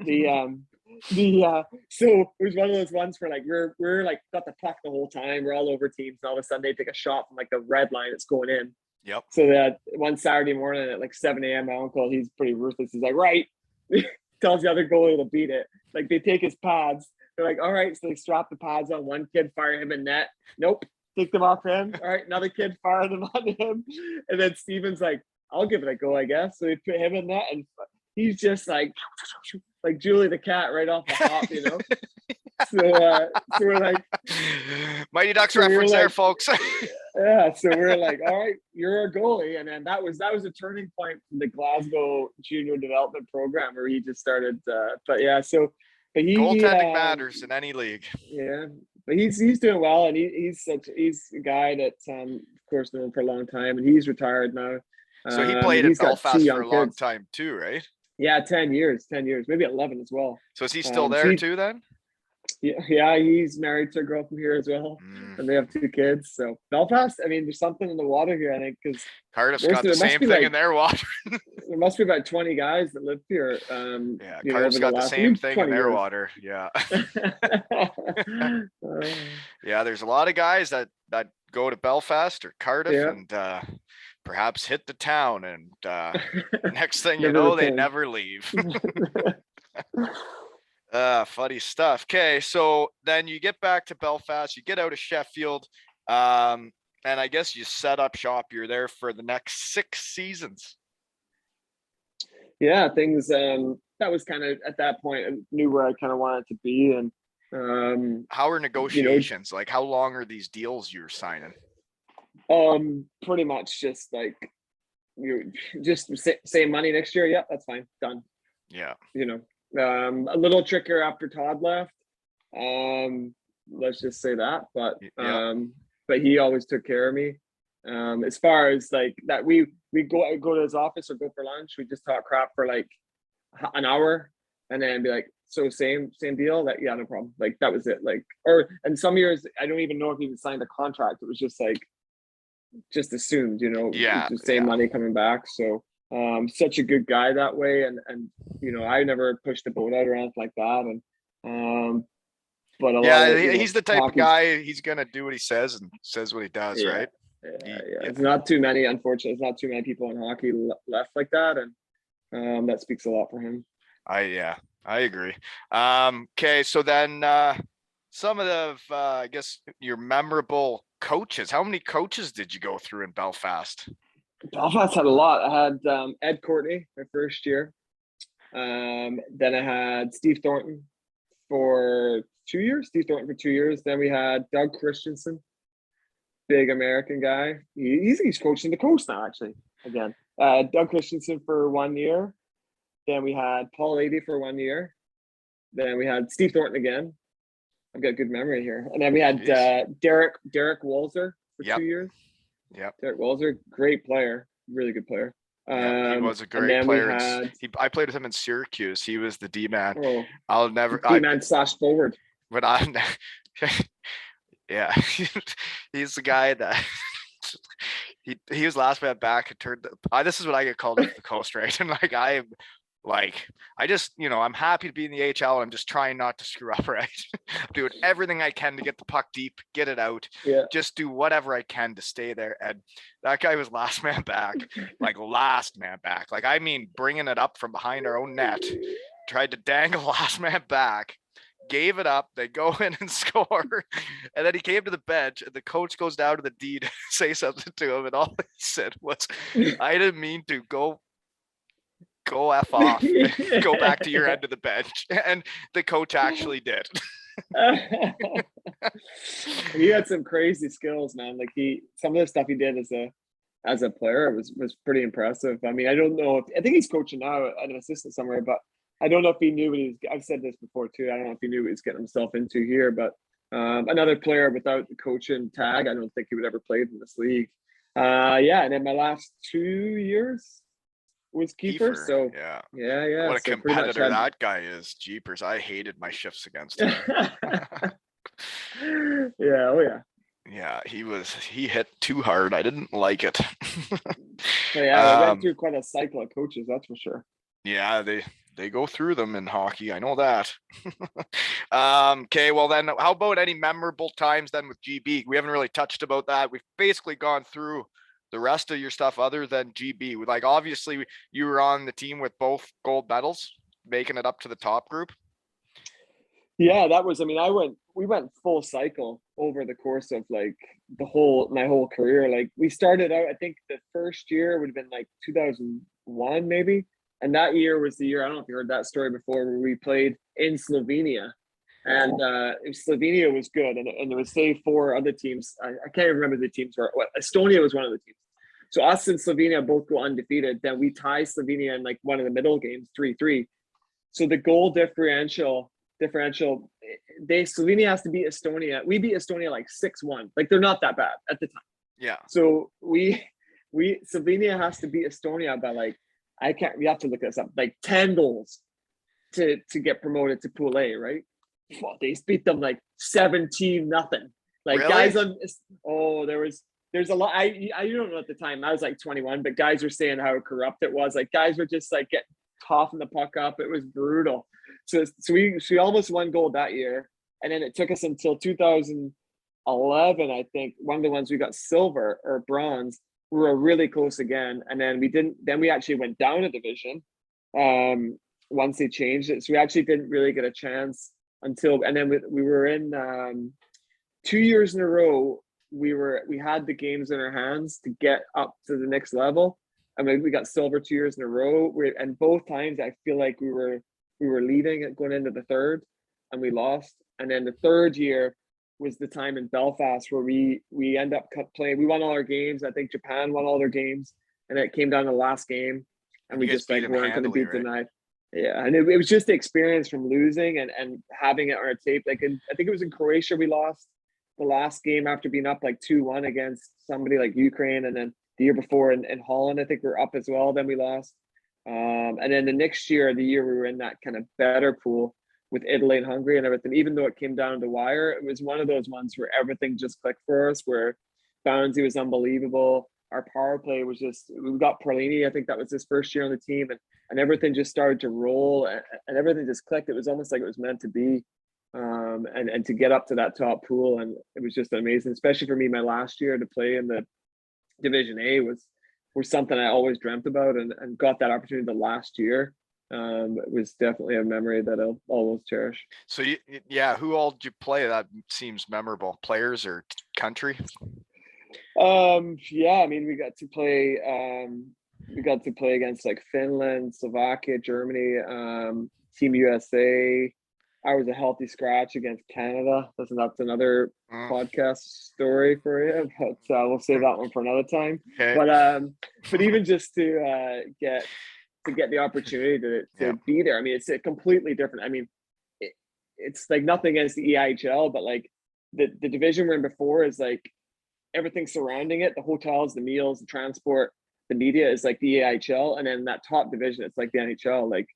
S2: so it was one of those ones where like we're like got the puck the whole time. We're all over teams, and all of a sudden they take a shot from like the red line that's going in.
S1: Yep.
S2: So that one Saturday morning at like 7 a.m., my uncle, he's pretty ruthless. He's like, right, tells the other goalie to beat it. Like they take his pads. They're like, all right, so they strap the pads on one kid, fire him in net. Nope, take them off him. All right, another kid, fire them on him. And then Steven's like, I'll give it a go, I guess. So they put him in net, and he's just like Julie the cat right off the hop, you know. So we're like,
S1: Mighty Ducks reference there, folks.
S2: Yeah, so we're like, all right, you're a goalie, and then that was a turning point from the Glasgow junior development program where he just started. But
S1: Goaltending matters in any league.
S2: Yeah, but he's doing well, and he's a guy that of course known for a long time, and he's retired now.
S1: So he played at Belfast for a long time too, right?
S2: Yeah, 10 years, maybe 11 as well.
S1: So is he still there too then?
S2: Yeah, he's married to a girl from here as well, and they have 2 kids. So Belfast, I mean, there's something in the water here, I think, because
S1: Cardiff's got the same thing in their water.
S2: There must be about 20 guys that live here.
S1: Yeah, Cardiff's got the same thing in their water. Yeah. Yeah, there's a lot of guys that go to Belfast or Cardiff and perhaps hit the town, and next thing you know, they never leave. Funny stuff. Okay, so then you get back to Belfast, you get out of Sheffield, and I guess you set up shop. You're there for the next 6 seasons.
S2: Yeah, things that was kind of at that point I knew where I kind of wanted to be. And
S1: how are negotiations? Like, how long are these deals you're signing?
S2: Pretty much just like you just say money next year. Yeah, that's fine, done.
S1: Yeah,
S2: you know. A little trickier after Todd left. Let's just say that. But he always took care of me. As far as like that, we go to his office or go for lunch. We just talk crap for like an hour, and then be like, so same deal. That yeah, no problem. Like that was it. Like, or and some years I don't even know if he even signed a contract. It was just like just assumed, you know.
S1: Yeah,
S2: just same money coming back. So such a good guy that way, and you know, I never pushed the boat out or anything like that. And but
S1: he's the type of guy, he's gonna do what he says and says what he does, right?
S2: Yeah. It's not too many, unfortunately. It's not too many people in hockey left like that, and that speaks a lot for him.
S1: I agree. Okay, so then some of the I guess your memorable coaches. How many coaches did you go through in Belfast?
S2: Belfast had a lot. I had Ed Courtney my first year. Then I had Steve Thornton for 2 years. Then we had Doug Christensen, big American guy. He's coaching the coast now, actually. Again, Doug Christensen for 1 year. Then we had Paul Lady for 1 year. Then we had Steve Thornton again. I've got good memory here. And then we had Derek Walzer for 2 years.
S1: Yeah,
S2: Derek Walzer, great player, really good player.
S1: He was a great player. I played with him in Syracuse. He was the D-man. I'll never
S2: D-man / forward.
S1: But yeah, he's the guy that he was last man back and turned. This is what I get called up the coast, right? And I just, you know, I'm happy to be in the AHL. I'm just trying not to screw up, right? I'm doing everything I can to get the puck deep, get it out.
S2: Yeah.
S1: Just do whatever I can to stay there. And that guy was last man back, last man back. Like, I mean, bringing it up from behind our own net, tried to dangle last man back, gave it up. They go in and score. And then he came to the bench, and the coach goes down to the D to say something to him. And all he said was, I didn't mean to go F off, go back to your end of the bench. And the coach actually did.
S2: He had some crazy skills, man. Like some of the stuff he did as a player was pretty impressive. I mean, I don't know I think he's coaching now at an assistant somewhere, but I don't know if he knew what I've said this before too. I don't know if he knew what he's getting himself into here, but another player without the coaching tag, I don't think he would ever played in this league. Yeah, and then my last 2 years was keeper.
S1: Kiefer,
S2: So
S1: yeah.
S2: yeah.
S1: What a
S2: So pretty much
S1: competitor
S2: had.
S1: that guy is. Jeepers, I hated my shifts against him.
S2: Yeah, oh yeah.
S1: Yeah, he hit too hard. I didn't like it.
S2: So yeah, I went
S1: um,
S2: through quite a cycle of coaches, that's for sure.
S1: yeah, they go through them in hockey. I know that. Okay, well then, how about any memorable times then with GB? We haven't really touched about that. We've basically gone through the rest of your stuff other than GB. Like obviously, you were on the team with both gold medals, making it up to the top group.
S2: Yeah, that was, I mean, we went full cycle over the course of like my whole career. Like we started out, I think the first year would have been like 2001 maybe. And that year was the year, I don't know if you heard that story before, where we played in Slovenia. And Slovenia was good. And there was, say, four other teams. I can't remember the teams were. What, Estonia was one of the teams. So us and Slovenia both go undefeated. Then we tie Slovenia in like one of the middle games, 3-3. So the goal differential, Slovenia has to beat Estonia. We beat Estonia like 6-1. Like they're not that bad at the time.
S1: Yeah.
S2: So we Slovenia has to beat Estonia by like, I can't, we have to look this up, like 10 goals to get promoted to Pool A, right? Well, they beat them like 17-0. Like
S1: Really?
S2: guys on, oh, there's a lot. I don't know at the time. I was like 21, but guys were saying how corrupt it was. Like guys were just like getting coughing the puck up. It was brutal. So we almost won gold that year, and then it took us until 2011. I think one of the ones we got silver or bronze. We were really close again, and then we didn't. Then we actually went down a division. Once they changed it, so we actually didn't really get a chance until. And then we were in 2 years in a row. We had the games in our hands to get up to the next level. I mean, we got silver 2 years in a row. And both times I feel like we were leading it going into the third, and we lost. And then the third year was the time in Belfast where we end up playing. We won all our games. I think Japan won all their games, and it came down to the last game, and we just like weren't going to beat denied. Yeah, and it was just the experience from losing and having it on our tape. Like I think it was in Croatia we lost the last game after being up like 2-1 against somebody like Ukraine, and then the year before in Holland, I think we we're up as well. Then we lost. And then the next year, the year we were in that kind of better pool with Italy and Hungary and everything, even though it came down to the wire, it was one of those ones where everything just clicked for us, where Bouncy was unbelievable. Our power play was just, we got Perlini, I think that was his first year on the team, and everything just started to roll, and everything just clicked. It was almost like it was meant to be. And to get up to that top pool, and it was just amazing, especially for me. My last year to play in the Division A was something I always dreamt about, and got that opportunity the last year. It was definitely a memory that I'll always cherish.
S1: So yeah, who all did you play? That seems memorable. Players or country?
S2: Yeah, I mean, we got to play against like Finland, Slovakia, Germany, Team USA. I was a healthy scratch against Canada. That's another podcast story for you, but we'll save that one for another time. Okay. But even just to get the opportunity to be there, I mean, it's a completely different. I mean, it's like nothing against the EIHL, but like the division we're in before is like everything surrounding it, the hotels, the meals, the transport, the media is like the EIHL, and then that top division, it's like the NHL. Like,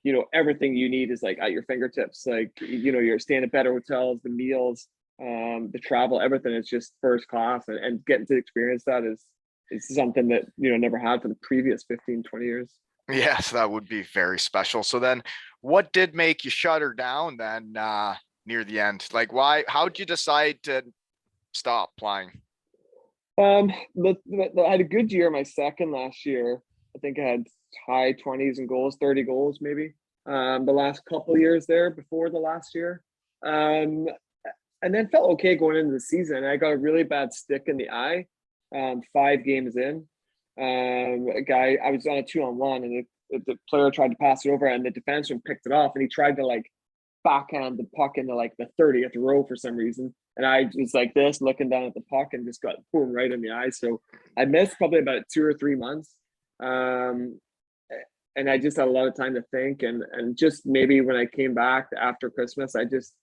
S2: you know, everything you need is like at your fingertips. Like, you know, you're staying at better hotels, the meals, the travel, everything is just first class, and getting to experience that is something that, you know, never had for the previous 15-20 years.
S1: Yes, that would be very special. So then what did make you shut her down then near the end? Like how'd you decide to stop playing?
S2: I had a good year my second last year. I think I had high 20s in goals, 30 goals maybe. The last couple of years there before the last year. And then felt okay going into the season. I got a really bad stick in the eye 5 games in. I was on a 2-on-1, and the player tried to pass it over, and the defenseman picked it off, and he tried to like backhand the puck into like the 30th row for some reason. And I was like this, looking down at the puck, and just got boom right in the eye. So I missed probably about 2 or 3 months. And I just had a lot of time to think, and just maybe when I came back after Christmas, I just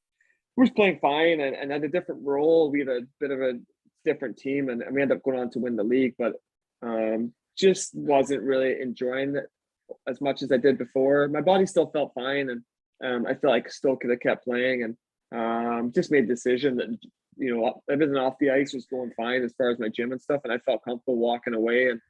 S2: was playing fine and had a different role. We had a bit of a different team, and we ended up going on to win the league, but just wasn't really enjoying it as much as I did before. My body still felt fine, and I felt like still could have kept playing, and just made a decision that, you know, everything off the ice was going fine as far as my gym and stuff, and I felt comfortable walking away. And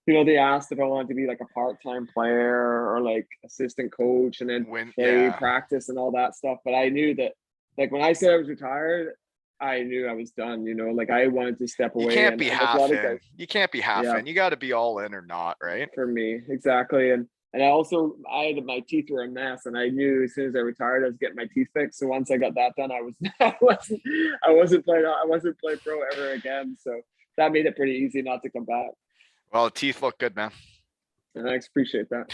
S2: you know, they asked if I wanted to be like a part-time player or like assistant coach and then play, practice and all that stuff. But I knew that, like, when I said I was retired, I knew I was done, you know, like I wanted to step away.
S1: You can't be half in. You can't be half in. You got to be all in or not, right?
S2: For me, exactly. And I also, my teeth were a mess, and I knew as soon as I retired, I was getting my teeth fixed. So once I got that done, I wasn't playing pro ever again. So that made it pretty easy not to come back.
S1: Well, the teeth look good, man.
S2: Thanks, appreciate that.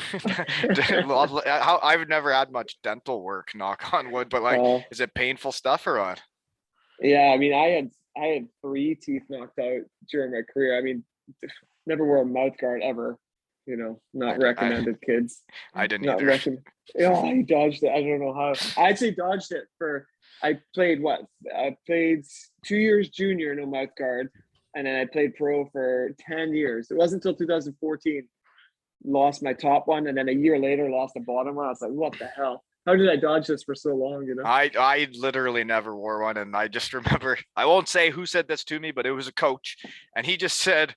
S1: I've never had much dental work, knock on wood, but like, is it painful stuff or what?
S2: Yeah, I mean, I had 3 teeth knocked out during my career. I mean, never wore a mouth guard ever. You know, not recommended, kids.
S1: I didn't either.
S2: Oh, I dodged it. I don't know how. I actually dodged it I played 2 years junior, no mouth guard. And then I played pro for 10 years. It wasn't until 2014, lost my top one. And then a year later, lost the bottom one. I was like, what the hell? How did I dodge this for so long? You know,
S1: I literally never wore one. And I just remember, I won't say who said this to me, but it was a coach. And he just said,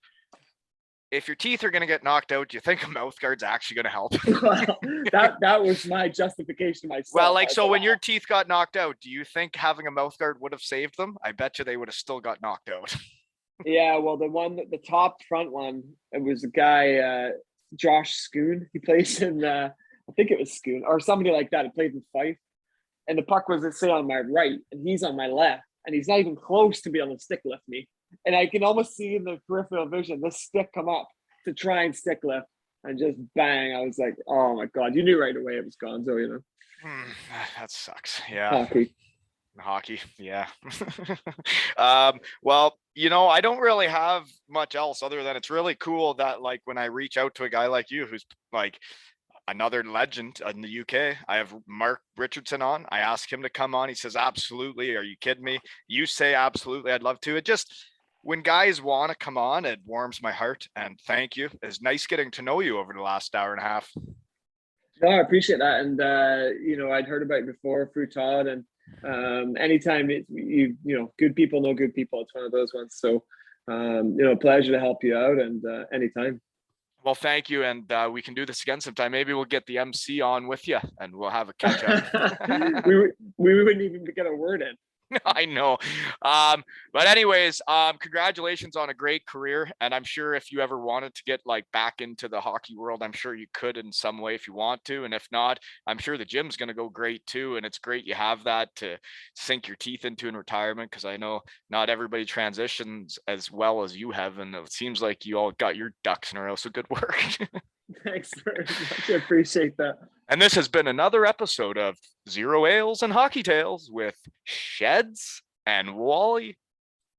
S1: if your teeth are going to get knocked out, do you think a mouth guard's actually going to help?
S2: Well, that was my justification myself.
S1: Well, like, so when your teeth got knocked out, do you think having a mouth guard would have saved them? I bet you they would have still got knocked out.
S2: Yeah, well, the top front one, it was a guy, Josh Schoon. He plays in, I think it was Schoon or somebody like that. He played in Fife, and the puck was, let's say, on my right, and he's on my left, and he's not even close to be able to stick lift me. And I can almost see in the peripheral vision this stick come up to try and stick lift, and just bang! I was like, oh my god! You knew right away it was Gonzo, you know.
S1: That sucks. Yeah. Hockey, yeah. Well, you know, I don't really have much else other than it's really cool that, like, when I reach out to a guy like you who's like another legend in the UK, I have Mark Richardson on. I ask him to come on. He says, absolutely. Are you kidding me? You say absolutely. I'd love to. It just, when guys want to come on, it warms my heart. And thank you. It's nice getting to know you over the last hour and a half.
S2: No, I appreciate that. And you know, I'd heard about it before through Todd, and anytime you know, good people know good people, it's one of those ones. So you know, pleasure to help you out, and anytime.
S1: Well, thank you, and we can do this again sometime. Maybe we'll get the MC on with you, and we'll have a catch up.
S2: we wouldn't even get a word in.
S1: I know. But anyways, congratulations on a great career. And I'm sure if you ever wanted to get like back into the hockey world, I'm sure you could in some way if you want to. And if not, I'm sure the gym's going to go great too. And it's great you have that to sink your teeth into in retirement, because I know not everybody transitions as well as you have. And it seems like you all got your ducks in a row. So good work.
S2: Thanks very much. I appreciate that.
S1: And this has been another episode of Zero Ales and Hockey Tales with Sheds and Wally.